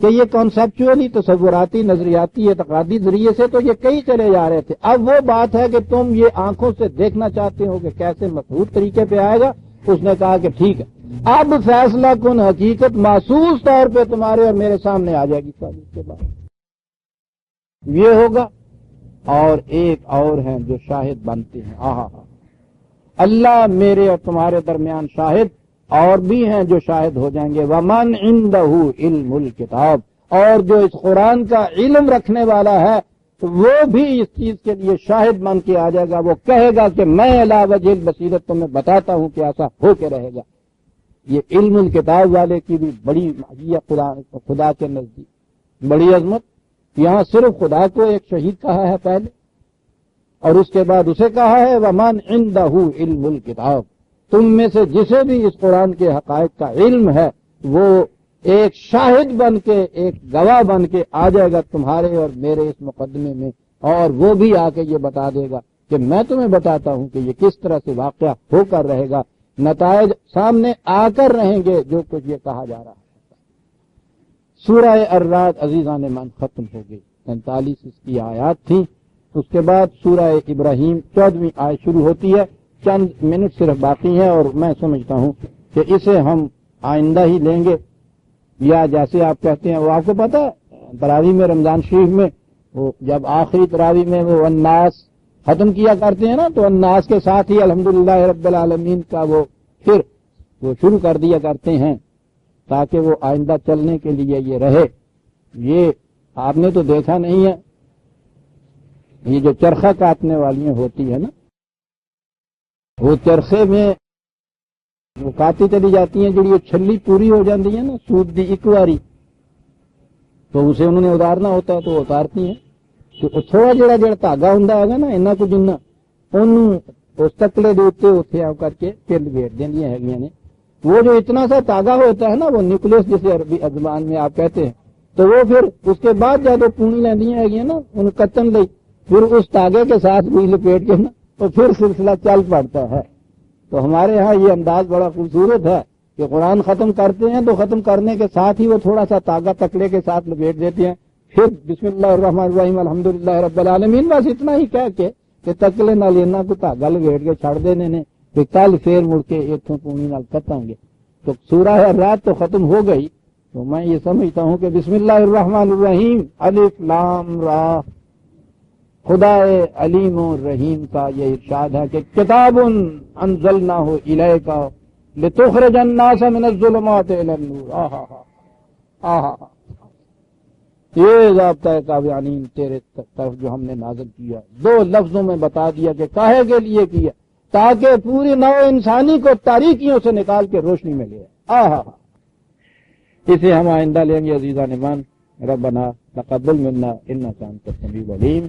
کہ یہ کانسیپچولی، تصوراتی، نظریاتی، اعتقادی ذریعے سے تو یہ کئی چلے جا رہے تھے. اب وہ بات ہے کہ تم یہ آنکھوں سے دیکھنا چاہتے ہو کہ کیسے مشہور طریقے پہ آئے گا. اس نے کہا کہ ٹھیک ہے، اب فیصلہ کن حقیقت محسوس طور پہ تمہارے اور میرے سامنے آ جائے گی. اس کے بعد یہ ہوگا. اور ایک اور ہیں جو شاہد بنتے ہیں. اللہ میرے اور تمہارے درمیان شاہد، اور بھی ہیں جو شاہد ہو جائیں گے. ومن عنده علم الکتاب، اور جو اس قرآن کا علم رکھنے والا ہے وہ بھی اس چیز کے لیے شاہد بن کے آ جائے گا. وہ کہے گا کہ میں علا وجہ البصیرت تمہیں بتاتا ہوں کہ ایسا ہو کے رہے گا. یہ علم الکتاب والے کی بھی بڑی یہ خدا کے نزدیک بڑی عظمت. یہاں صرف خدا کو ایک شہید کہا ہے پہلے، اور اس کے بعد اسے کہا ہے وَمَنْ عِنْدَهُ عِلْمُ الْكِتَابِ. تم میں سے جسے بھی اس قرآن کے حقائق کا علم ہے وہ ایک شاہد بن کے، ایک گواہ بن کے آ جائے گا تمہارے اور میرے اس مقدمے میں، اور وہ بھی آ کے یہ بتا دے گا کہ میں تمہیں بتاتا ہوں کہ یہ کس طرح سے واقعہ ہو کر رہے گا، نتائج سامنے آ کر رہیں گے جو کچھ یہ کہا جا رہا ہے. سورہ الرعد عزیزان من ختم ہو گئی، 45 اس کی آیات تھیں. اس کے بعد سورہ ابراہیم 14ویں آیت شروع ہوتی ہے. چند منٹ صرف باقی ہیں اور میں سمجھتا ہوں کہ اسے ہم آئندہ ہی لیں گے، یا جیسے آپ کہتے ہیں وہ آپ کو پتہ ہے تراویح میں رمضان شریف میں وہ جب آخری تراویح میں وہ الناس ختم کیا کرتے ہیں نا، تو الناس کے ساتھ ہی الحمدللہ رب العالمین کا وہ پھر وہ شروع کر دیا کرتے ہیں تاکہ وہ آئندہ چلنے کے لیے یہ رہے. یہ آپ نے تو دیکھا نہیں ہے، یہ جو چرخہ کاٹنے والیاں ہوتی ہے نا، وہ چرخے میں وہ کاٹی چلی جاتی ہیں، جڑی چھلی پوری ہو جاتی ہے نا سود دی ایک واری، تو اسے انہوں نے اتارنا ہوتا ہے تو وہ اتارتی ہیں. تو تھوڑا جڑا دھاگا ہوں گا نا اینا کچھ جنا انہوں اس تکلے دے اتنے آ کر کے پھر لپیٹ دینی ہے نے. وہ جو اتنا سا دھاگا ہوتا ہے نا وہ نیوکلس جسے عربی زبان میں آپ کہتے ہیں، تو وہ پھر اس کے بعد جب وہ پونی لیندی ہے نا ان کتن لئی پھر اس دھاگے کے ساتھ بھی لپیٹ کے نا تو پھر سلسلہ چل پڑتا ہے. تو ہمارے ہاں یہ انداز بڑا خوبصورت ہے کہ قرآن ختم کرتے ہیں تو ختم کرنے کے ساتھ ہی وہ تھوڑا سا تاگا تکڑے کے ساتھ لپیٹ دیتے ہیں، پھر بسم اللہ الرحمن الرحیم الحمدللہ رب العالمین بس اتنا ہی کہہ کے کہ تکلے نال اینا کو تاگا لپیٹ کے چھڑ دینے نے کہ کل پھر مڑ کے اتوں پونی نال کٹیں گے. تو سورہ الرعد تو ختم ہو گئی، تو میں یہ سمجھتا ہوں کہ بسم اللہ الرحمن الرحیم الف لام را، خدا علیم و رحیم کا یہ ارشاد ہے کہ کتاب انزلناہ الیک لتخرج الناس من الظلمات الی النور. آہا آہا یہ ضابطہ قوانین تیرے طرف جو ہم نے نازل کیا 2 لفظوں میں بتا دیا کہ کاہے کے لیے کیا، تاکہ پوری نوع انسانی کو تاریکیوں سے نکال کے روشنی میں لے. آہا اسے ہم آئندہ لیں گے عزیزان ایمان. ربنا تقبل منا انک انت السمیع العلیم.